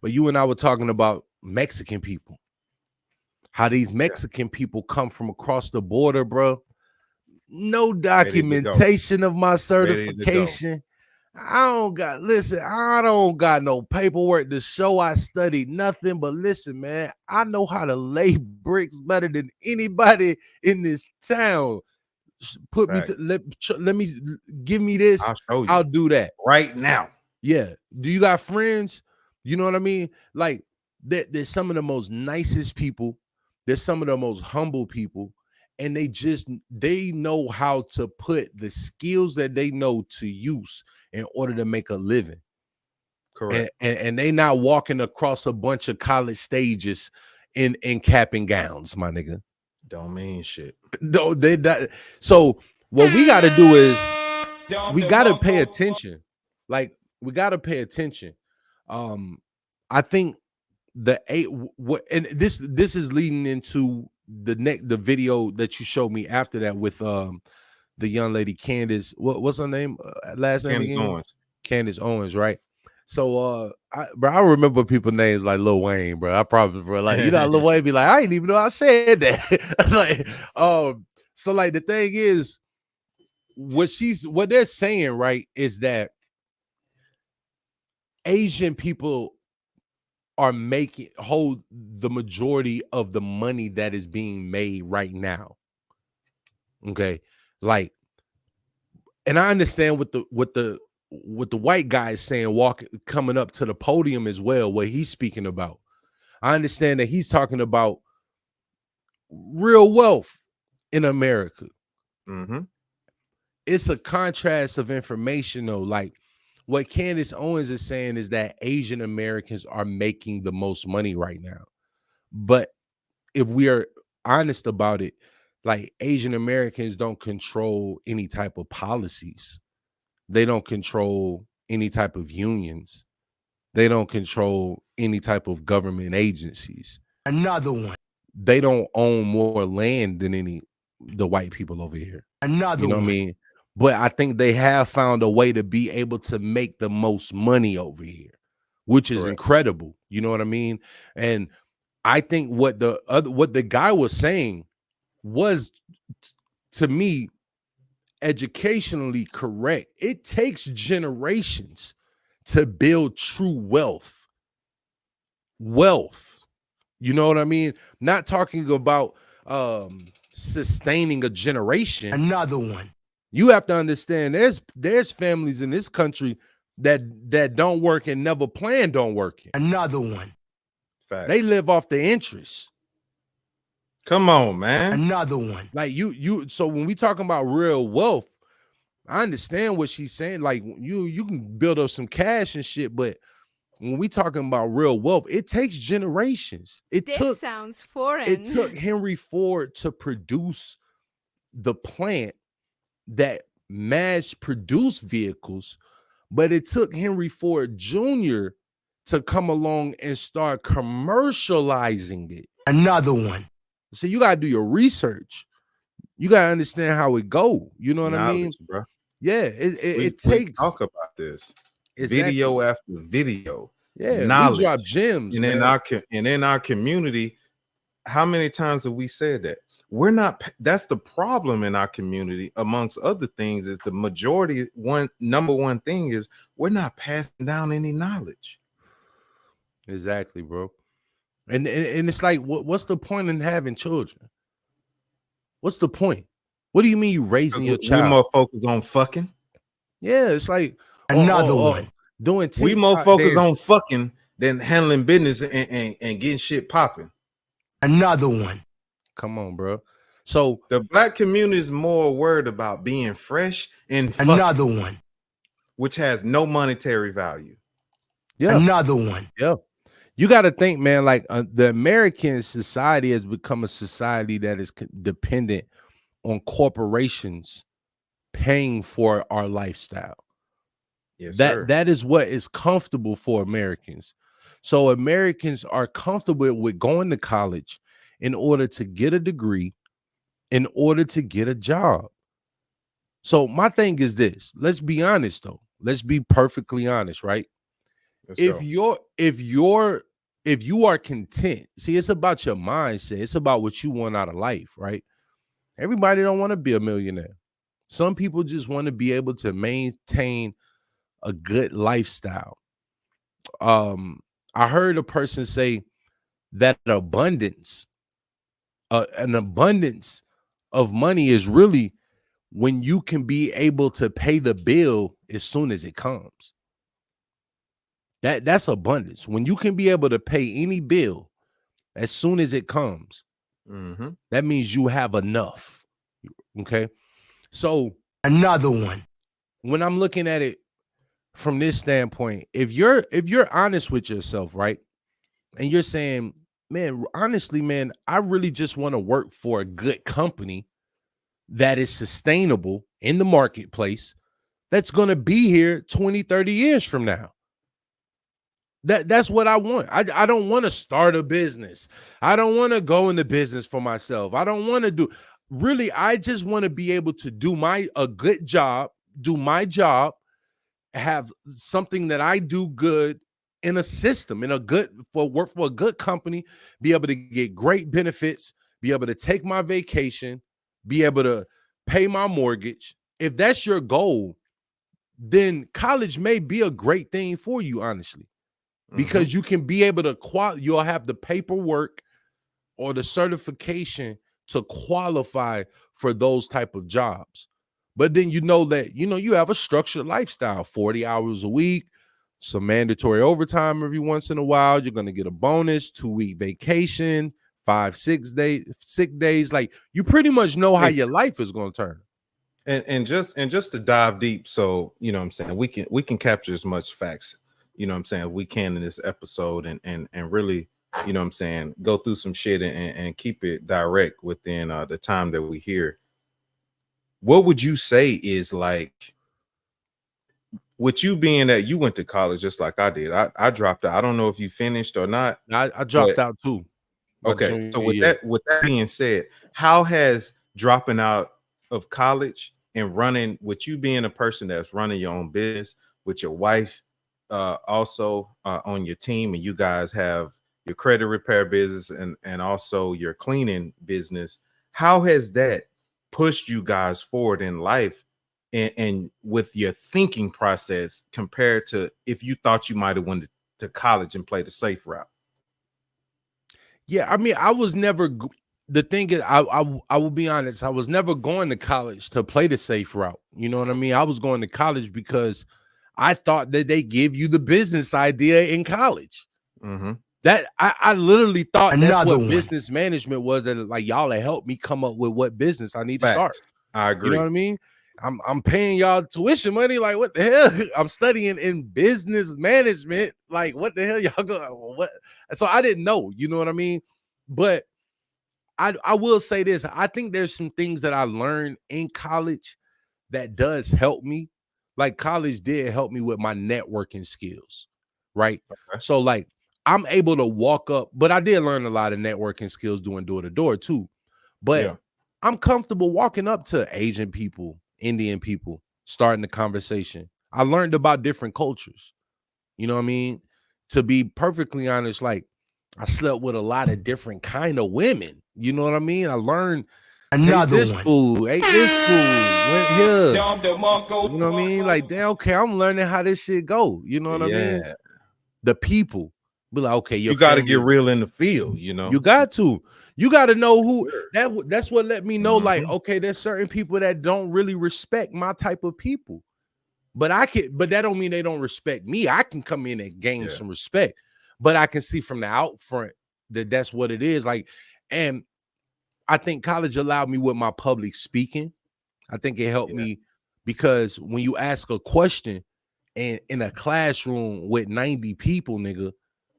but you and I were talking about Mexican people. How these Mexican people come from across the border, bro. No documentation of my certification. I don't got no paperwork to show I studied nothing. But listen, man, I know how to lay bricks better than anybody in this town. Put me to let me give me this. I'll show you. I'll do that right now. Yeah. Do you got friends? You know what I mean? Like they're some of the most nicest people. They're some of the most humble people. And they know how to put the skills that they know to use in order to make a living. Correct. And they not walking across a bunch of college stages in cap and gowns, my nigga. Don't mean shit. No, so what we got to do is we got to pay attention. Like we got to pay attention. I think and this is leading into the video that you showed me after that with the young lady Candace. What's her name? Last name Candace again? Owens. Candace Owens, right? So I remember people names like Lil Wayne, bro. I probably, bro, like, you know, Lil Wayne be like, I didn't even know I said that. Like, so like the thing is, what they're saying, right, is that Asian people are hold the majority of the money that is being made right now. Okay, like, and I understand what the white guy is saying, coming up to the podium as well, what he's speaking about. I understand that he's talking about real wealth in America. Mm-hmm. It's a contrast of information, though. Like what Candace Owens is saying is that Asian Americans are making the most money right now. But if we are honest about it, like Asian Americans don't control any type of policies. They don't control any type of unions. They don't control any type of government agencies. Another one. They don't own more land than the white people over here. Another one. You know what I mean? But I think they have found a way to be able to make the most money over here, which is incredible. You know what I mean? And I think what the guy was saying was to me, educationally correct. It takes generations to build true wealth. You know what I mean? Not talking about sustaining a generation. Another one. You have to understand there's families in this country that don't work and never planned on working. Another one. Fact. They live off the interest. Come on, man. Another one. Like so when we talking about real wealth, I understand what she's saying. Like you can build up some cash and shit, but when we talking about real wealth, it takes generations. This sounds foreign. It took Henry Ford to produce the plant that mass produced vehicles, but it took Henry Ford Jr. to come along and start commercializing it. Another one. So you gotta do your research. You gotta understand how it go. You know what I mean, bro? Yeah, it takes. We talk about this Exactly. video after video. Yeah, knowledge. we drop gems, and man. in our community, how many times have we said that? We're not. That's the problem in our community, amongst other things, is the majority. Number one thing is we're not passing down any knowledge. Exactly, bro. And it's like, what's the point in having children? What's the point? What do you mean you raising your child? We're more focused on fucking. Yeah, it's like another one. Doing we more focused on fucking than handling business and getting shit popping. Another one. Come on, bro. So the black community is more worried about being fresh and fucking, another one, which has no monetary value. Yeah, another one. Yeah, you got to think, man. Like the American society has become a society that is dependent on corporations paying for our lifestyle. Yes, sir. That is what is comfortable for Americans. So Americans are comfortable with going to college in order to get a degree, in order to get a job. So my thing is this. Let's be honest, though. Let's be perfectly honest, right? If you are content, see, it's about your mindset. It's about what you want out of life, right? Everybody don't want to be a millionaire. Some people just want to be able to maintain a good lifestyle. I heard a person say that an abundance of money is really when you can be able to pay the bill as soon as it comes. That's abundance. When you can be able to pay any bill as soon as it comes, that means you have enough. Okay. So another one. When I'm looking at it from this standpoint, if you're honest with yourself, right, and you're saying, man, honestly, man, I really just want to work for a good company that is sustainable in the marketplace, that's going to be here 20, 30 years from now. That's what I want. I don't want to start a business. I don't want to go into business for myself. I don't want to do, really, I just want to be able to do a good job, do my job, have something that I do good in a system, work for a good company, be able to get great benefits, be able to take my vacation, be able to pay my mortgage. If that's your goal, then college may be a great thing for you, honestly, because you can be able to you'll have the paperwork or the certification to qualify for those type of jobs. But then you know that, you have a structured lifestyle, 40 hours a week, some mandatory overtime every once in a while. You're going to get a bonus, 2-week vacation, 5-6 days, sick days. Like, you pretty much know how your life is going to turn. And just to dive deep, so you know what I'm saying, we can capture as much facts, you know what I'm saying, we can in this episode and really, you know what I'm saying, go through some shit and keep it direct within the time that we hear. What would you say is, like, with you being that you went to college just like I did, I dropped out. I don't know if you finished or not. I dropped out too. Okay, so with that being said, how has dropping out of college and running, with you being a person that's running your own business, with your wife also on your team, and you guys have your credit repair business and also your cleaning business, how has that pushed you guys forward in life and with your thinking process compared to if you thought you might have went to college and played the safe route? Yeah, I mean, I was never. The thing is, I will be honest. I was never going to college to play the safe route. You know what I mean? I was going to college because I thought that they give you the business idea in college. Mm-hmm. That I literally thought that's Another what one. business management was. That like y'all had helped me come up with what business I need to start. Facts. I agree. You know what I mean? I'm paying y'all tuition money. Like, what the hell? I'm studying in business management. Like, what the hell y'all go? What? So I didn't know. You know what I mean? But I will say this. I think there's some things that I learned in college that does help me. Like college did help me with my networking skills, right? Okay. So like I'm able to walk up, but I did learn a lot of networking skills doing door to door too. But Yeah. I'm comfortable walking up to Asian people, Indian people, starting the conversation. I learned about different cultures. You know what I mean? To be perfectly honest, like I slept with a lot of different kind of women. You know what I mean? I learned taste Another this one. food, ate this food, went here. You know what I mean? Like, damn, okay, I'm learning how this shit go. You know what I mean? Yeah. The people be like, okay, your You got to get family- real in the field, you know. You got to. You got to know who that's what let me know, like, Mhm. okay, there's certain people that don't really respect my type of people. But but that don't mean they don't respect me. I can come in and gain Yeah. some respect, but I can see from the out front that that's what it is. Like, and I think college allowed me with my public speaking. I think it helped Yeah. me because when you ask a question and in a classroom with 90 people, nigga,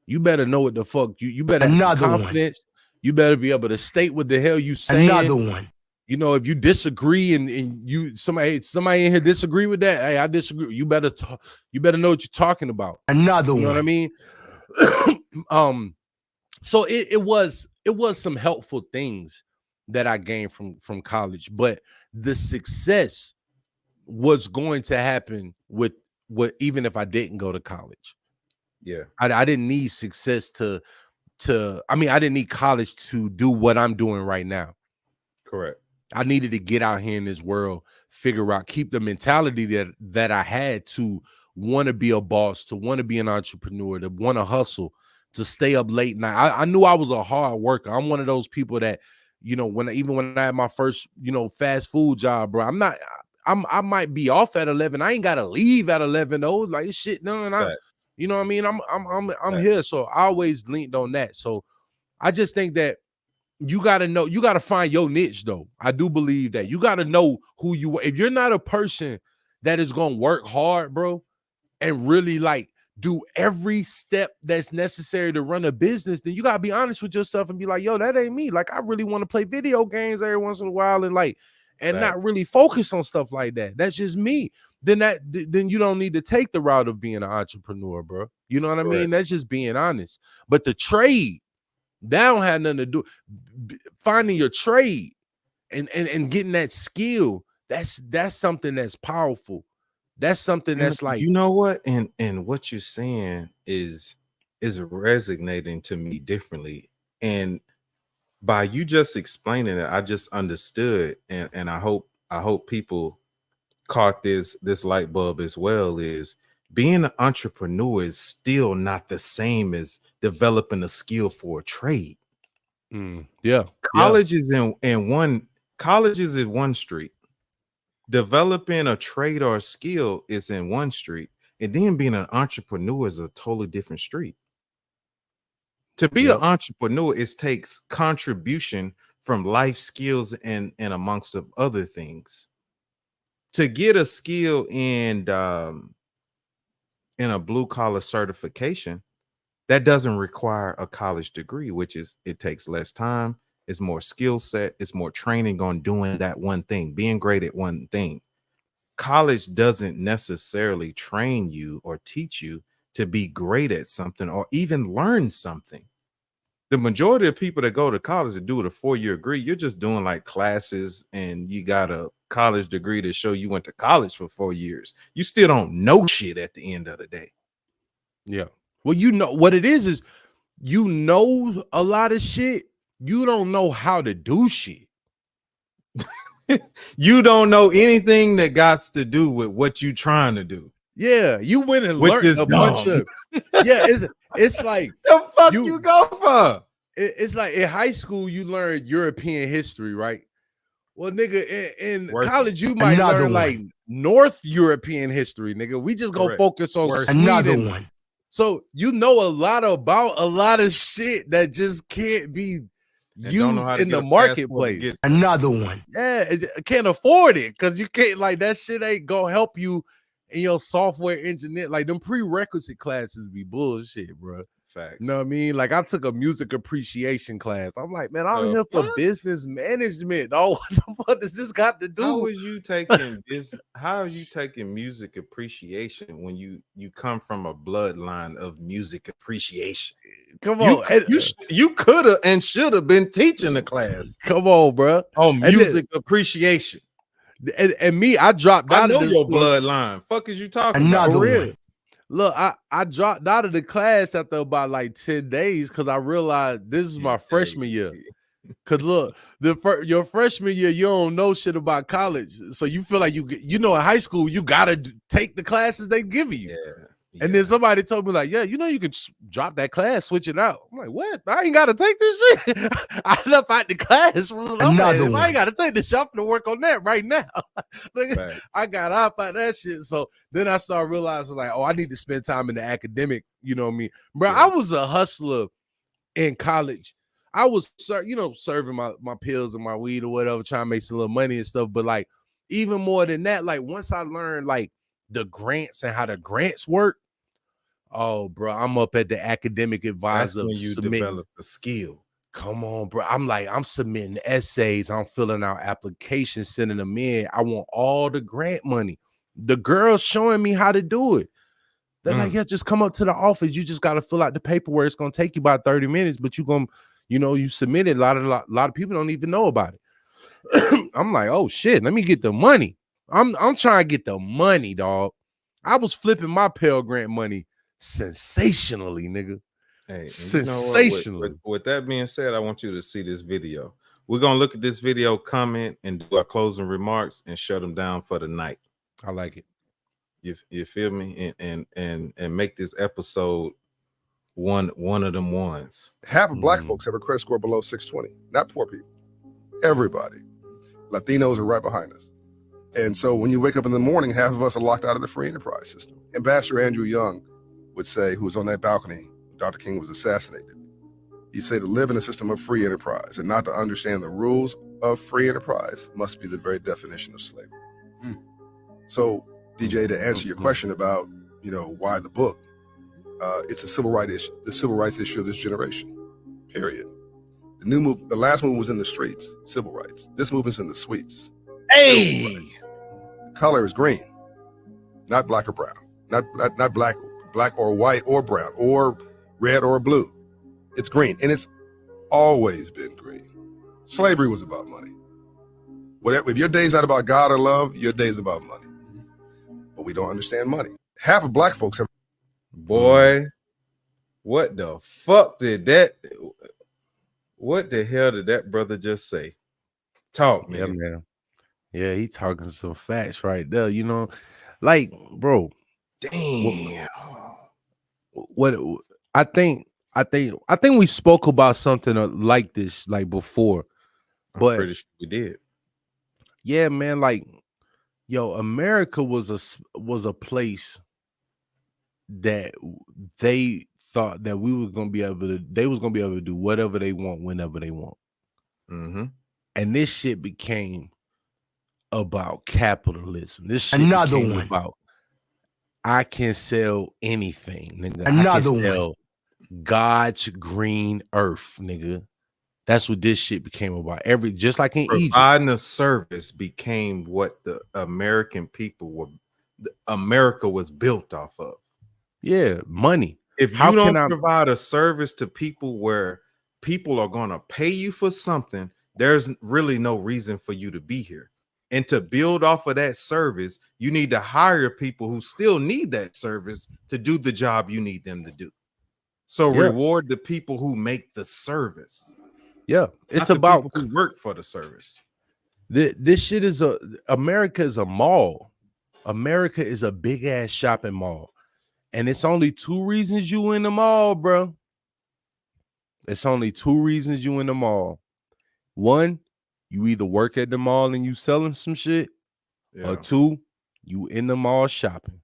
you better know what the fuck you better have some Another one. confidence. You better be able to state what the hell you saying. Another one. You know, if you disagree and you somebody in here disagree with that, hey, I disagree. You better talk, you better know what you're talking about. Another You know one. what I mean? So it was some helpful things that I gained from college, but the success was going to happen with what even if I didn't go to college. Yeah. I didn't need success to I mean, I didn't need college to do what I'm doing right now. Correct. I needed to get out here in this world, figure out, keep the mentality that I had to want to be a boss, to want to be an entrepreneur, to want to hustle, to stay up late night. I knew I was a hard worker. I'm one of those people that, you know, when I had my first, you know, fast food job, bro, I might be off at 11. I ain't gotta leave at 11 though. Like shit, no, and I, you know what I mean? I'm here. So I always leaned on that. So I just think that you got to know, you got to find your niche though. I do believe that you got to know who you are. If you're not a person that is going to work hard, bro, and really like do every step that's necessary to run a business, then you got to be honest with yourself and be like, yo, that ain't me. Like, I really want to play video games every once in a while and like, and not really focus on stuff like that. That's just me. Then you don't need to take the route of being an entrepreneur, bro. You know what I mean? That's just being honest. But the trade, that don't have nothing to do. Finding your trade and getting that skill, that's something that's powerful. That's something that's like, you know what, and what you're saying is resonating to me differently. And by you just explaining it, I just understood, and I hope people caught this light bulb as well. Is being an entrepreneur is still not the same as developing a skill for a trade. Yeah. College is in one street. Developing a trade or a skill is in one street, and then being an entrepreneur is a totally different street. To be an entrepreneur, it takes contribution from life skills and amongst of other things. To get a skill in a blue collar certification, that doesn't require a college degree, which is it takes less time, it's more skill set, it's more training on doing that one thing, being great at one thing. College doesn't necessarily train you or teach you to be great at something or even learn something. The majority of people that go to college to do it a 4-year degree, you're just doing like classes and you got a college degree to show you went to college for 4 years. You still don't know shit at the end of the day. Yeah. Well, you know what it is you know a lot of shit. You don't know how to do shit. You don't know anything that got to do with what you trying to do. Yeah, you went and Which learned is a bunch dumb. of. Yeah, it's like The fuck you go for? it's like in high school you learn European history, right? Well, nigga, in Worth it. college you might Another learn like one. North European history, nigga. We just gonna Correct. focus on Worth it. Another Sweden. one. So you know a lot about a lot of shit that just can't be And don't know used how to in get the a passport to marketplace. get- Another one. Yeah, can't afford it because you can't, like, that shit ain't gonna help you in your software engineer. Like, them prerequisite classes be bullshit, bro. Facts. You know what I mean? Like, I took a music appreciation class. I'm like, man, I'm here for What? business management. Oh, what the fuck does this got to do? How is you taking this? How are you taking music appreciation when you come from a bloodline of music appreciation? Come You on, you could have and should have been teaching the class come on, bro. on And music appreciation. And me, I dropped I out know of this your course. bloodline. Fuck is you talking Another about? For real. one. Look, I dropped out of the class after about like 10 days because I realized this is my freshman year. Cause look, your freshman year, you don't know shit about college, so you feel like you know in high school you gotta take the classes they give you. Yeah. And then somebody told me like, yeah, you know you can drop that class, switch it out. I'm like, what? I ain't gotta take this shit. I left out the class. Another I one. ain't gotta take this shit. I'm gonna work on that right now. Like, Facts. I got off out that shit. So then I started realizing like, oh, I need to spend time in the academic. You know what I mean, bro? Yeah. I was a hustler in college. I was, serving my pills and my weed or whatever, trying to make some little money and stuff. But like, even more than that, like once I learned like the grants and how the grants work, oh, bro, I'm up at the academic That's advisor when you submitting. develop a skill. Come on, bro. I'm submitting essays. I'm filling out applications, sending them in. I want all the grant money. The girls showing me how to do it. They're like, yeah, just come up to the office. You just got to fill out the paperwork. It's going to take you about 30 minutes, but you're going to, you submit it. A lot of people don't even know about it. I'm like, oh shit, let me get the money. I'm trying to get the money, dog. I was flipping my Pell Grant money sensationally, nigga. Hey, sensationally. With that being said, I want you to see this video. We're gonna look at this video, comment, and do our closing remarks and shut them down for the night. I like it. You feel me? And make this episode one of them ones. Half of black folks have a credit score below 620, not poor people. Everybody. Latinos are right behind us. And so when you wake up in the morning, half of us are locked out of the free enterprise system. Ambassador Andrew Young would say, who was on that balcony, Dr. King was assassinated. He'd say to live in a system of free enterprise and not to understand the rules of free enterprise must be the very definition of slavery. So, DJ, to answer your question about, why the book, it's a civil rights issue, the civil rights issue of this generation, period. The last movement was in the streets, civil rights. This movement's in the suites. Hey, the color is green, not black or brown, not black or white or brown or red or blue. It's green, and it's always been green. Slavery was about money. Whatever, if your day's not about God or love, your day's about money. But we don't understand money. Half of black folks have. Boy, what the fuck did that? What the hell did that brother just say? Talk, man. Yeah, man. Yeah, he talking some facts right there. Like, bro. Damn. What I think we spoke about something like this like before, but I'm pretty sure we did. Yeah, man. Like, yo, America was a place that they thought that they was gonna be able to do whatever they want whenever they want. And this shit became about capitalism. This shit became about I can sell anything, nigga. I can sell God's green earth, nigga. That's what this shit became about. Just like in Egypt, providing a service became what the American people America was built off of. Yeah, money. If you don't provide a service to people where people are going to pay you for something, there's really no reason for you to be here. And to build off of that service, you need to hire people who still need that service to do the job you need them to do. So reward the people who make the service. Yeah, it's about who work for the service. This shit is America is a mall. America is a big ass shopping mall. And it's only two reasons you in the mall, bro. It's only two reasons you in the mall. One, you either work at the mall and you selling some shit, or two, you in the mall shopping.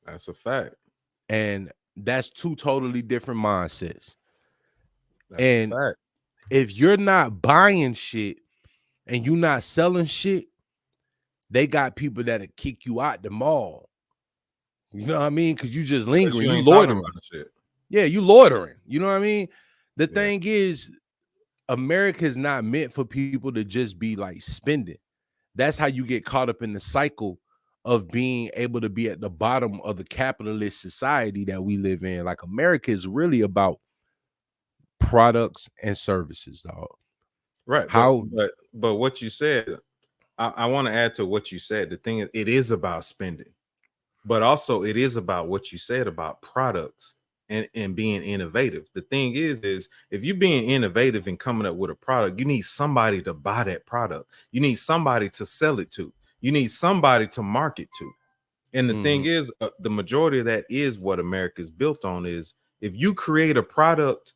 That's a fact. And that's two totally different mindsets. That's and a fact. If you're not buying shit and you not selling shit, they got people that'll kick you out the mall. You know what I mean? Because you just lingering, you loitering. Yeah, you loitering. You know what I mean? The thing is, America is not meant for people to just be like spending. That's how you get caught up in the cycle of being able to be at the bottom of the capitalist society that we live in. Like, America is really about products and services, dog. Right. But what you said, I want to add to what you said. The thing is, it is about spending, but also it is about what you said about products and being innovative. The thing is if you're being innovative and coming up with a product, you need somebody to buy that product. You need somebody to sell it to. You need somebody to market to. And the thing is, the majority of that is what America is built on. Is if you create a product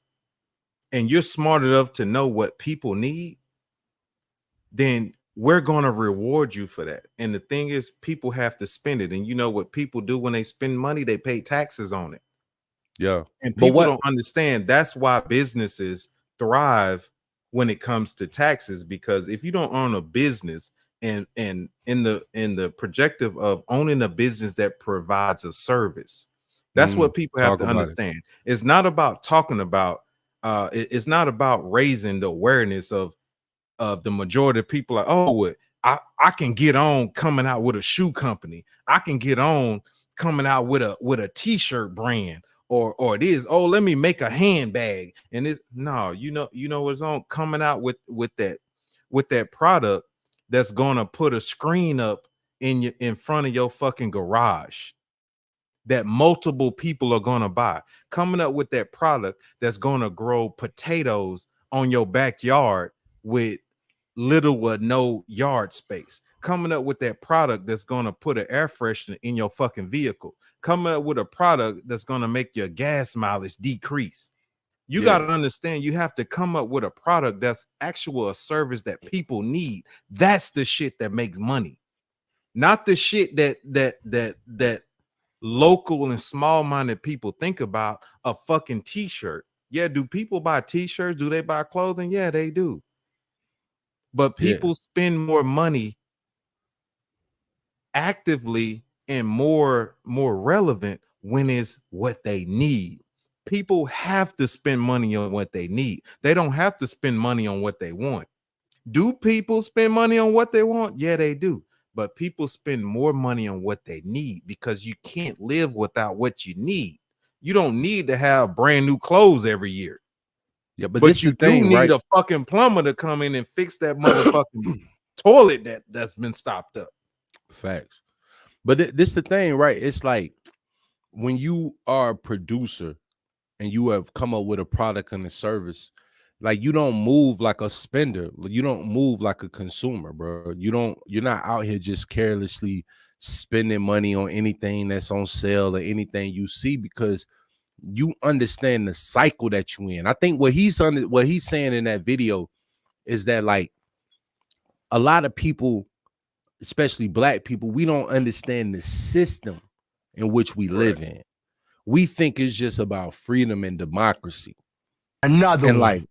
and you're smart enough to know what people need, then we're going to reward you for that. And the thing is, people have to spend it. And you know what people do when they spend money? They pay taxes on it. Yeah. And people don't understand. That's why businesses thrive when it comes to taxes, because if you don't own a business and in the projective of owning a business that provides a service, that's what people have to understand. It's not about talking about it's not about raising the awareness of the majority of people. Like, oh, I can get on coming out with a shoe company. I can get on coming out with a t-shirt brand, or it is, oh, let me make a handbag. And it's no, you know what's on coming out with that product that's gonna put a screen up in front of your fucking garage that multiple people are gonna buy. Coming up with that product that's gonna grow potatoes on your backyard with little or no yard space. Coming up with that product that's gonna put an air freshener in your fucking vehicle. Coming up with a product that's gonna make your gas mileage decrease. You got to understand, you have to come up with a product that's actual a service that people need. That's the shit that makes money, not the shit that local and small-minded people think about. A fucking t-shirt. Yeah, do people buy t-shirts? Do they buy clothing? Yeah, they do. But people spend more money actively and more relevant when it's what they need. People have to spend money on what they need. They don't have to spend money on what they want. Do people spend money on what they want? Yeah, they do. But people spend more money on what they need, because you can't live without what you need. You don't need to have brand new clothes every year. Yeah, but you do need a fucking plumber to come in and fix that motherfucking toilet that's been stopped up. Facts. But this the thing, right? It's like when you are a producer and you have come up with a product and a service, like, you don't move like a spender. You don't move like a consumer, bro. You're not out here just carelessly spending money on anything that's on sale or anything you see, because you understand the cycle that you in. I think what he's saying in that video is that, like, a lot of people, especially black people, we don't understand the system in which we live in. We think it's just about freedom and democracy. Another one. Like,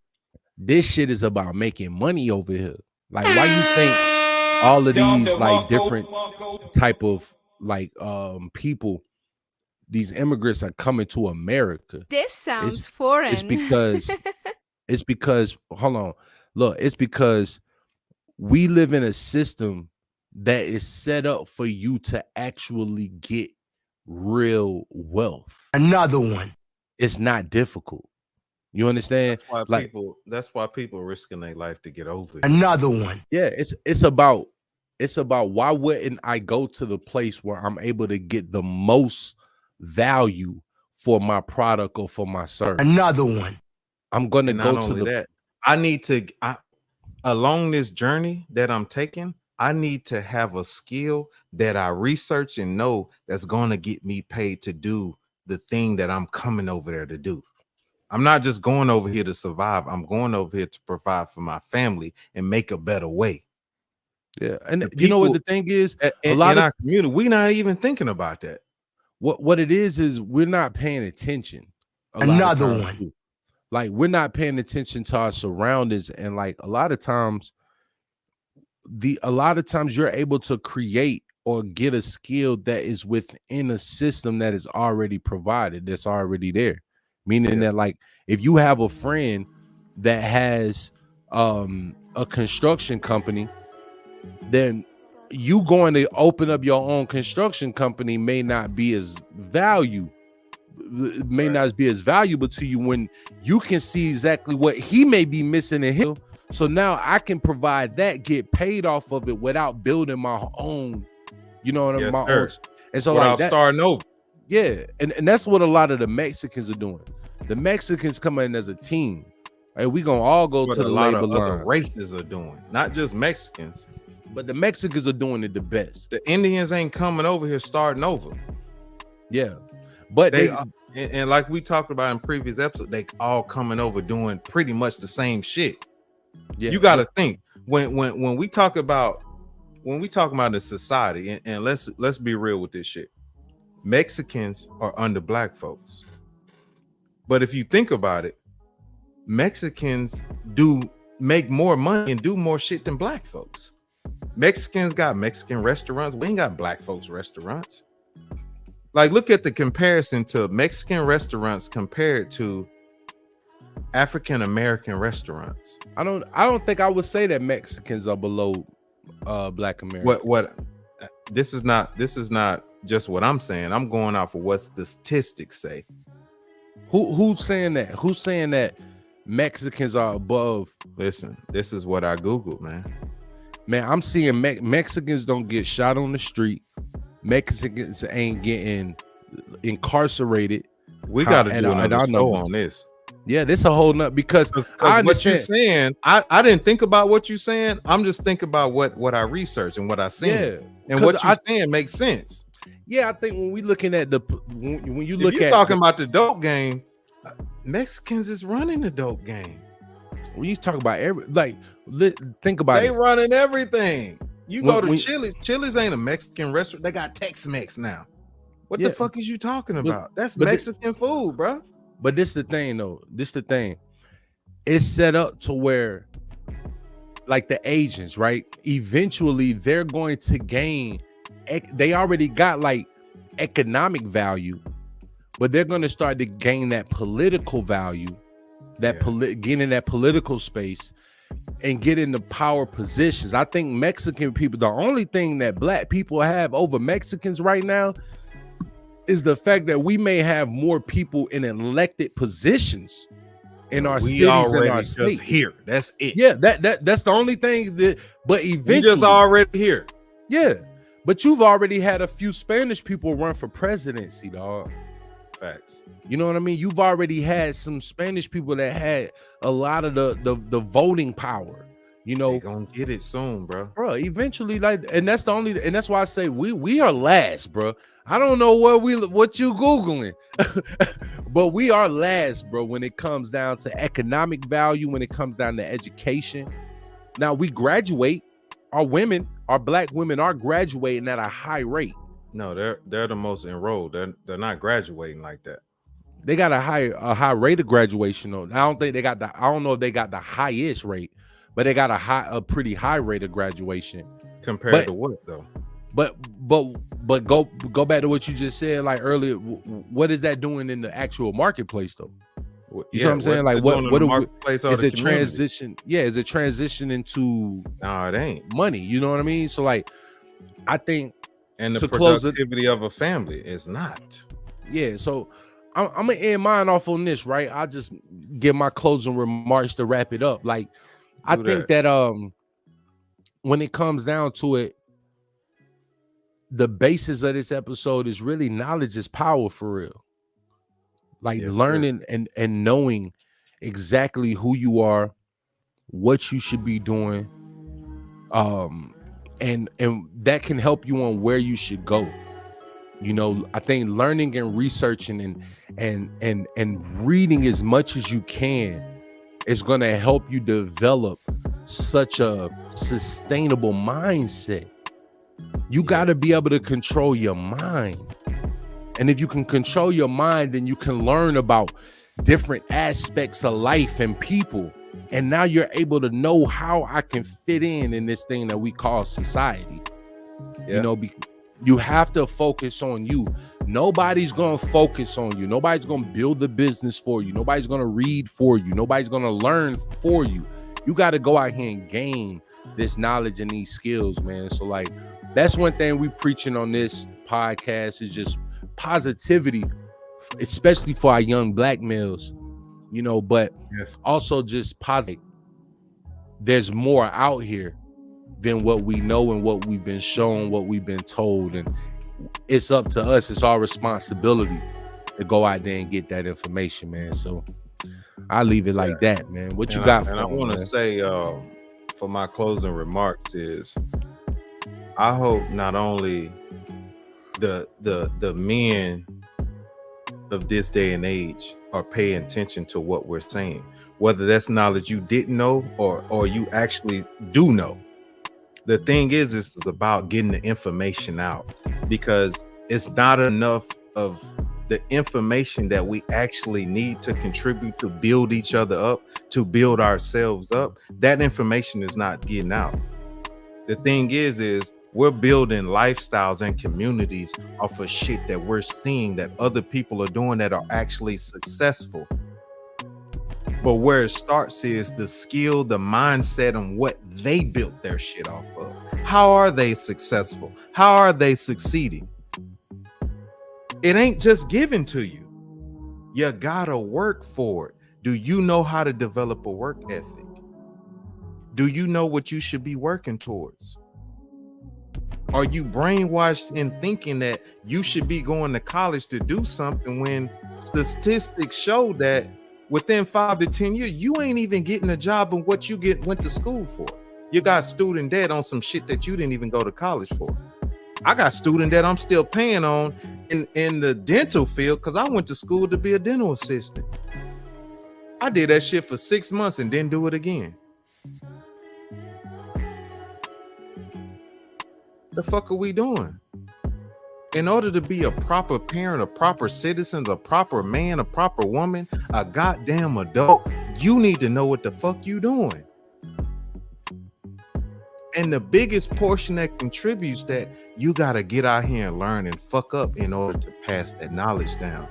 this shit is about making money over here. Like, why you think all of these like different type of like people, these immigrants are coming to America? This sounds foreign. It's because hold on. Look, it's because we live in a system that is set up for you to actually get real wealth. Another one. It's not difficult. You understand? That's why people risking their life to get over it. Another one. Yeah, it's about why wouldn't I go to the place where I'm able to get the most value for my product or for my service? Another one. I'm gonna go to that. I need to along this journey that I'm taking, I need to have a skill that I research and know that's going to get me paid to do the thing that I'm coming over there to do. I'm not just going over here to survive. I'm going over here to provide for my family and make a better way. Yeah, and you know what the thing is, a lot in our community, we're not even thinking about that. What it is we're not paying attention. Another one. Too. Like we're not paying attention to our surroundings, and like a lot of times you're able to create or get a skill that is within a system that is already provided, that's already there. Meaning that like if you have a friend that has a construction company, then you going to open up your own construction company may not be as valuable to you when you can see exactly what he may be missing in him. So now I can provide that, get paid off of it without building my own, you know what I mean? My own. And so without like that, starting over. Yeah, and that's what a lot of the Mexicans are doing. The Mexicans come in as a team. Hey, we gonna all go to the labor line. Other races are doing, not just Mexicans. But the Mexicans are doing it the best. The Indians ain't coming over here starting over. Yeah, but they and like we talked about in previous episodes, they all coming over doing pretty much the same shit. Yeah, you got to think when we talk about the society, and let's be real with this shit. Mexicans are under black folks, but if you think about it, Mexicans do make more money and do more shit than black folks. Mexicans got Mexican restaurants. We ain't got black folks restaurants. Like, look at the comparison to Mexican restaurants compared to African American restaurants. I don't think I would say that Mexicans are below black Americans. What this is not just what I'm saying. I'm going off of what the statistics say. Who's saying that? Who's saying that Mexicans are above? Listen, this is what I Googled, man. Man, I'm seeing Mexicans don't get shot on the street. Mexicans ain't getting incarcerated. We got to do another show on this. Yeah, this a whole nut because what you're saying, I didn't think about what you're saying. I'm just thinking about what I researched and what I seen. Yeah, and what you're saying makes sense. Yeah, I think when we looking at when you look at talking about the dope game, Mexicans is running the dope game. When you talk about think about they running everything. You go to Chili's. Chili's ain't a Mexican restaurant. They got Tex-Mex now. What the fuck is you talking about? That's Mexican food, bro. But this the thing, though. This the thing. It's set up to where, like the Asians, right? Eventually, they're going to gain. They already got like economic value, but they're going to start to gain that political value, get in that political space, and get into power positions. I think Mexican people, the only thing that black people have over Mexicans right now is the fact that we may have more people in elected positions in our cities and our states. Here, that's it. Yeah, that's the only thing that. But eventually, we just already here. Yeah, but you've already had a few Spanish people run for presidency, dog. Facts. You know what I mean? You've already had some Spanish people that had a lot of the voting power. You know, they gonna get it soon, bro. Eventually, and that's why I say we are last, bro. I don't know what you Googling, but we are last, bro, when it comes down to economic value, when it comes down to education. Now we graduate, our black women are graduating at a high rate. No, they're the most enrolled. They're not graduating like that. They got a high rate of graduation though. I don't know if they got the highest rate, but they got a pretty high rate of graduation. Compared to what though? But go back to what you just said like earlier. What is that doing in the actual marketplace though? You know what I'm saying? Like what is it transition? Yeah, is it transition into? No, it ain't money. You know what I mean? So like, I think and the productivity of a family is not. Yeah, so I'm gonna end mine off on this, right? I'll just give my closing remarks to wrap it up. Like, I think that when it comes down to it, the basis of this episode is really knowledge is power for real. Like learning and knowing exactly who you are, what you should be doing, and that can help you on where you should go. You know, I think learning and researching and reading as much as you can is going to help you develop such a sustainable mindset. You got to be able to control your mind. And if you can control your mind, then you can learn about different aspects of life and people. And now you're able to know how I can fit in this thing that we call society. You know, you have to focus on you. Nobody's going to focus on you. Nobody's going to build the business for you. Nobody's going to read for you. Nobody's going to learn for you. You got to go out here and gain this knowledge and these skills, man. So like, that's one thing we preaching on this podcast is just positivity, especially for our young black males, you know, but also just positive. There's more out here than what we know and what we've been shown, what we've been told. And it's up to us. It's our responsibility to go out there and get that information, man. So I leave it like that, man. What you got? And I want to say for my closing remarks is I hope not only the men of this day and age are paying attention to what we're saying, whether that's knowledge you didn't know or you actually do know. The thing is, this is about getting the information out, because it's not enough of the information that we actually need to contribute to build each other up, to build ourselves up. That information is not getting out. The thing is we're building lifestyles and communities off of shit that we're seeing that other people are doing that are actually successful. But where it starts is the skill, the mindset, and what they built their shit off of. How are they successful? How are they succeeding? It ain't just given to you. You gotta work for it. Do you know how to develop a work ethic? Do you know what you should be working towards? Are you brainwashed in thinking that you should be going to college to do something when statistics show that within 5 to 10 years, you ain't even getting a job in what you went to school for? You got student debt on some shit that you didn't even go to college for. I got student debt I'm still paying on in the dental field because I went to school to be a dental assistant. I did that shit for 6 months and didn't do it again. The fuck are we doing? In order to be a proper parent, a proper citizen, a proper man, a proper woman, a goddamn adult, you need to know what the fuck you doing. And the biggest portion that contributes that, you got to get out here and learn and fuck up in order to pass that knowledge down.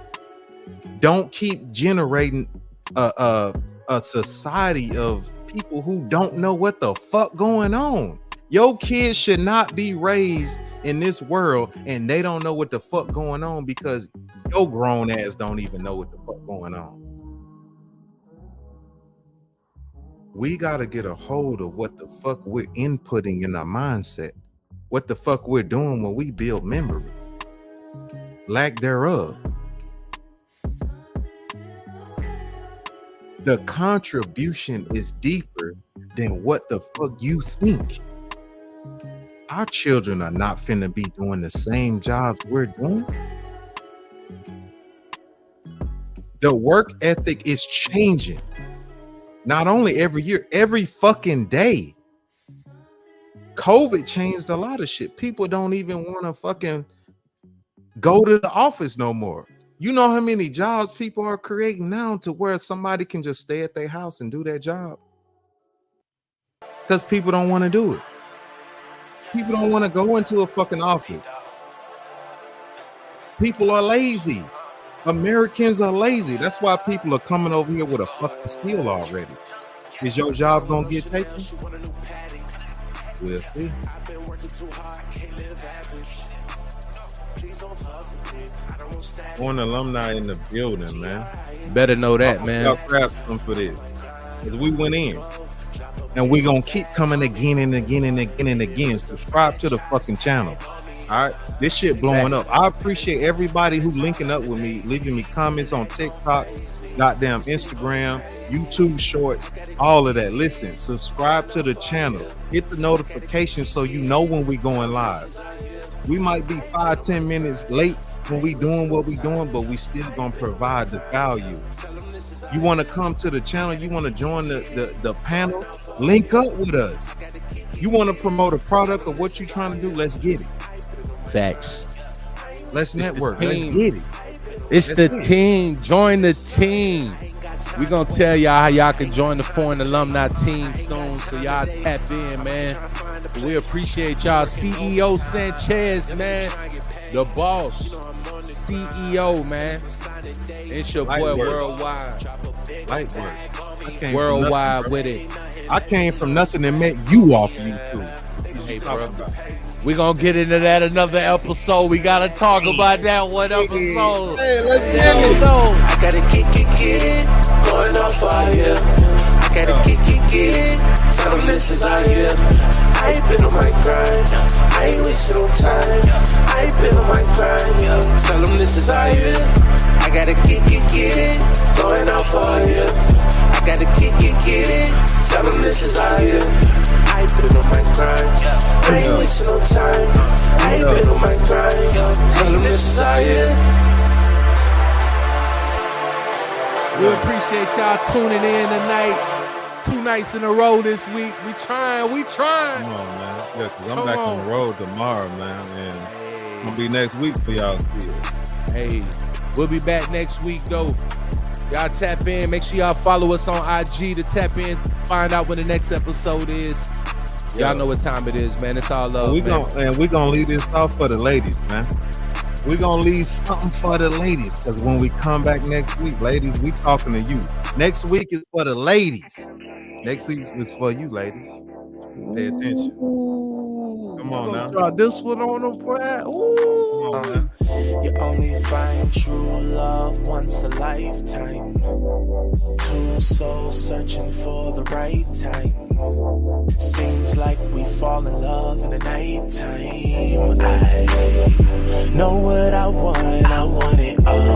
Don't keep generating a society of people who don't know what the fuck going on. Your kids should not be raised in this world and they don't know what the fuck going on because your grown ass don't even know what the fuck going on. We got to get a hold of what the fuck we're inputting in our mindset, what the fuck we're doing when we build memories, lack thereof. The contribution is deeper than what the fuck you think. Our children are not finna be doing the same jobs we're doing. The work ethic is changing. Not only every year, every fucking day. COVID changed a lot of shit. People don't even want to fucking go to the office no more. You know how many jobs people are creating now to where somebody can just stay at their house and do their job? Because people don't want to do it. People don't want to go into a fucking office. People are lazy. Americans are lazy. That's why people are coming over here with a fucking skill already. Is your job gonna get taken? We'll see. One alumni in the building, man. Better know that, man. Y'all grab some for this. Because we went in. And we gonna keep coming again and again and again and again. Subscribe to the fucking channel. All right, this shit blowing up. I appreciate everybody who linking up with me, leaving me comments on TikTok, goddamn Instagram, YouTube Shorts, all of that. Listen, subscribe to the channel, hit the notifications so you know when we going live. We might be 5-10 minutes late when we doing what we doing, but we still gonna provide the value. You want to come to the channel, you want to join the panel, link up with us. You want to promote a product or what you trying to do, let's get it. Facts. Let's network. Let's get it. It's the team. Join the team. We're going to tell y'all how y'all can join the Foreign Alumni team soon. So y'all tap in, man. We appreciate y'all. CEO Sanchez, man. The boss. CEO, man. It's your boy Worldwide. Light work. Worldwide with it. I came from nothing and met you off YouTube. Hey, bro. We're going to get into that another episode. We got to talk about that one episode. Hey, let's get it. I got to get it. Going off fire. I got to get it. Tell them this is out here. I ain't been on my grind. I ain't wasting no time. I ain't been on my grind, yo. Tell them this is out here. I got to get it. Going off fire. I got to get it. Tell them this is out here. I ain't been on my grind. I ain't wasting no time. I ain't been on my grind. Tell them this is out here. We appreciate y'all tuning in tonight. 2 nights in a row this week. We trying. Come on, man. Yeah, because I'm back on the road tomorrow, man. And I'm going to be next week for y'all still. Hey, we'll be back next week, though. Y'all tap in. Make sure y'all follow us on IG to tap in, find out when the next episode is. Y'all know what time it is, man. It's all love, we're gonna leave this off for the ladies, man. We're gonna leave something for the ladies, because when we come back next week, ladies, we talking to you. Next week is for the ladies. Next week is for you, ladies. Pay attention. Come on now. Draw this one on them, Brad. Come on, man. You only find true love once a lifetime. 2 souls searching for the right time. Seems like we fall in love in the nighttime. I know what I want it all.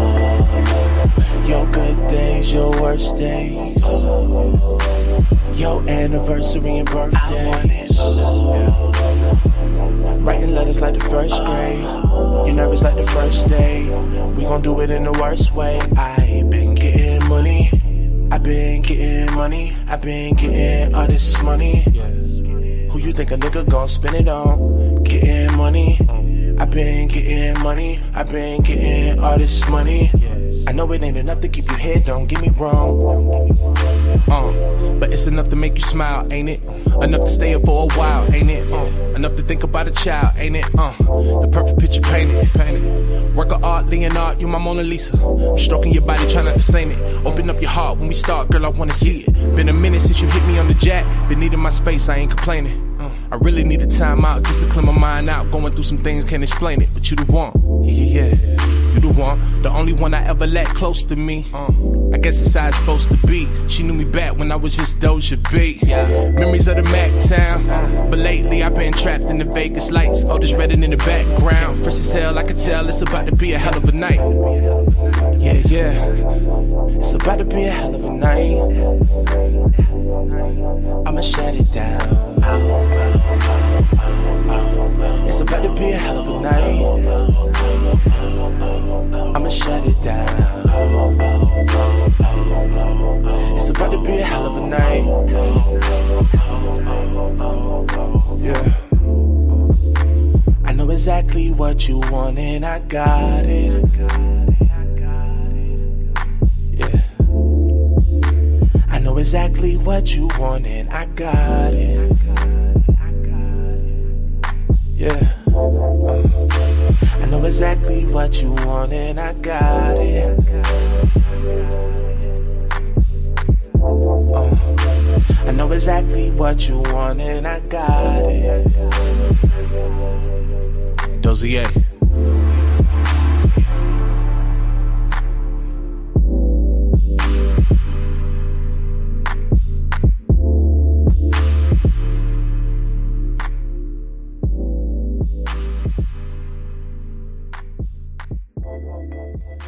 Your good days, your worst days. Your anniversary and birthday. Writing letters like the first grade. You're nervous like the first day. We gon' do it in the worst way. I been getting money. I've been getting money. I've been getting all this money. Who you think a nigga gon' spend it on? Getting money. I've been getting money. I've been getting all this money. I know it ain't enough to keep your head, don't get me wrong. But it's enough to make you smile, ain't it? Enough to stay up for a while, ain't it? Enough to think about a child, ain't it? The perfect picture painted. Work of art, Leonard, you my Mona Lisa. I'm stroking your body, trying not to stain it. Open up your heart when we start, girl, I wanna see it. Been a minute since you hit me on the jack. Been needing my space, I ain't complaining. I really need a time out just to clear my mind out. Going through some things, can't explain it, but you the one. Yeah. You the one, the only one I ever let close to me. I guess it's how it's supposed to be. She knew me back when I was just Doja B. Memories of the Mac town. But lately I've been trapped in the Vegas lights. All this Reddit in the background. Fresh as hell, I can tell it's about to be a hell of a night. Yeah. It's about to be a hell of a night. I'ma shut it down. It's about to be a hell of a night. I'ma shut it down. It's about to be a hell of a night. Yeah. I know exactly what you want and I got it. Yeah. I know exactly what you want and I got it. Yeah. I know exactly what you want and I got it. I know exactly what you want and I got it. Dozier.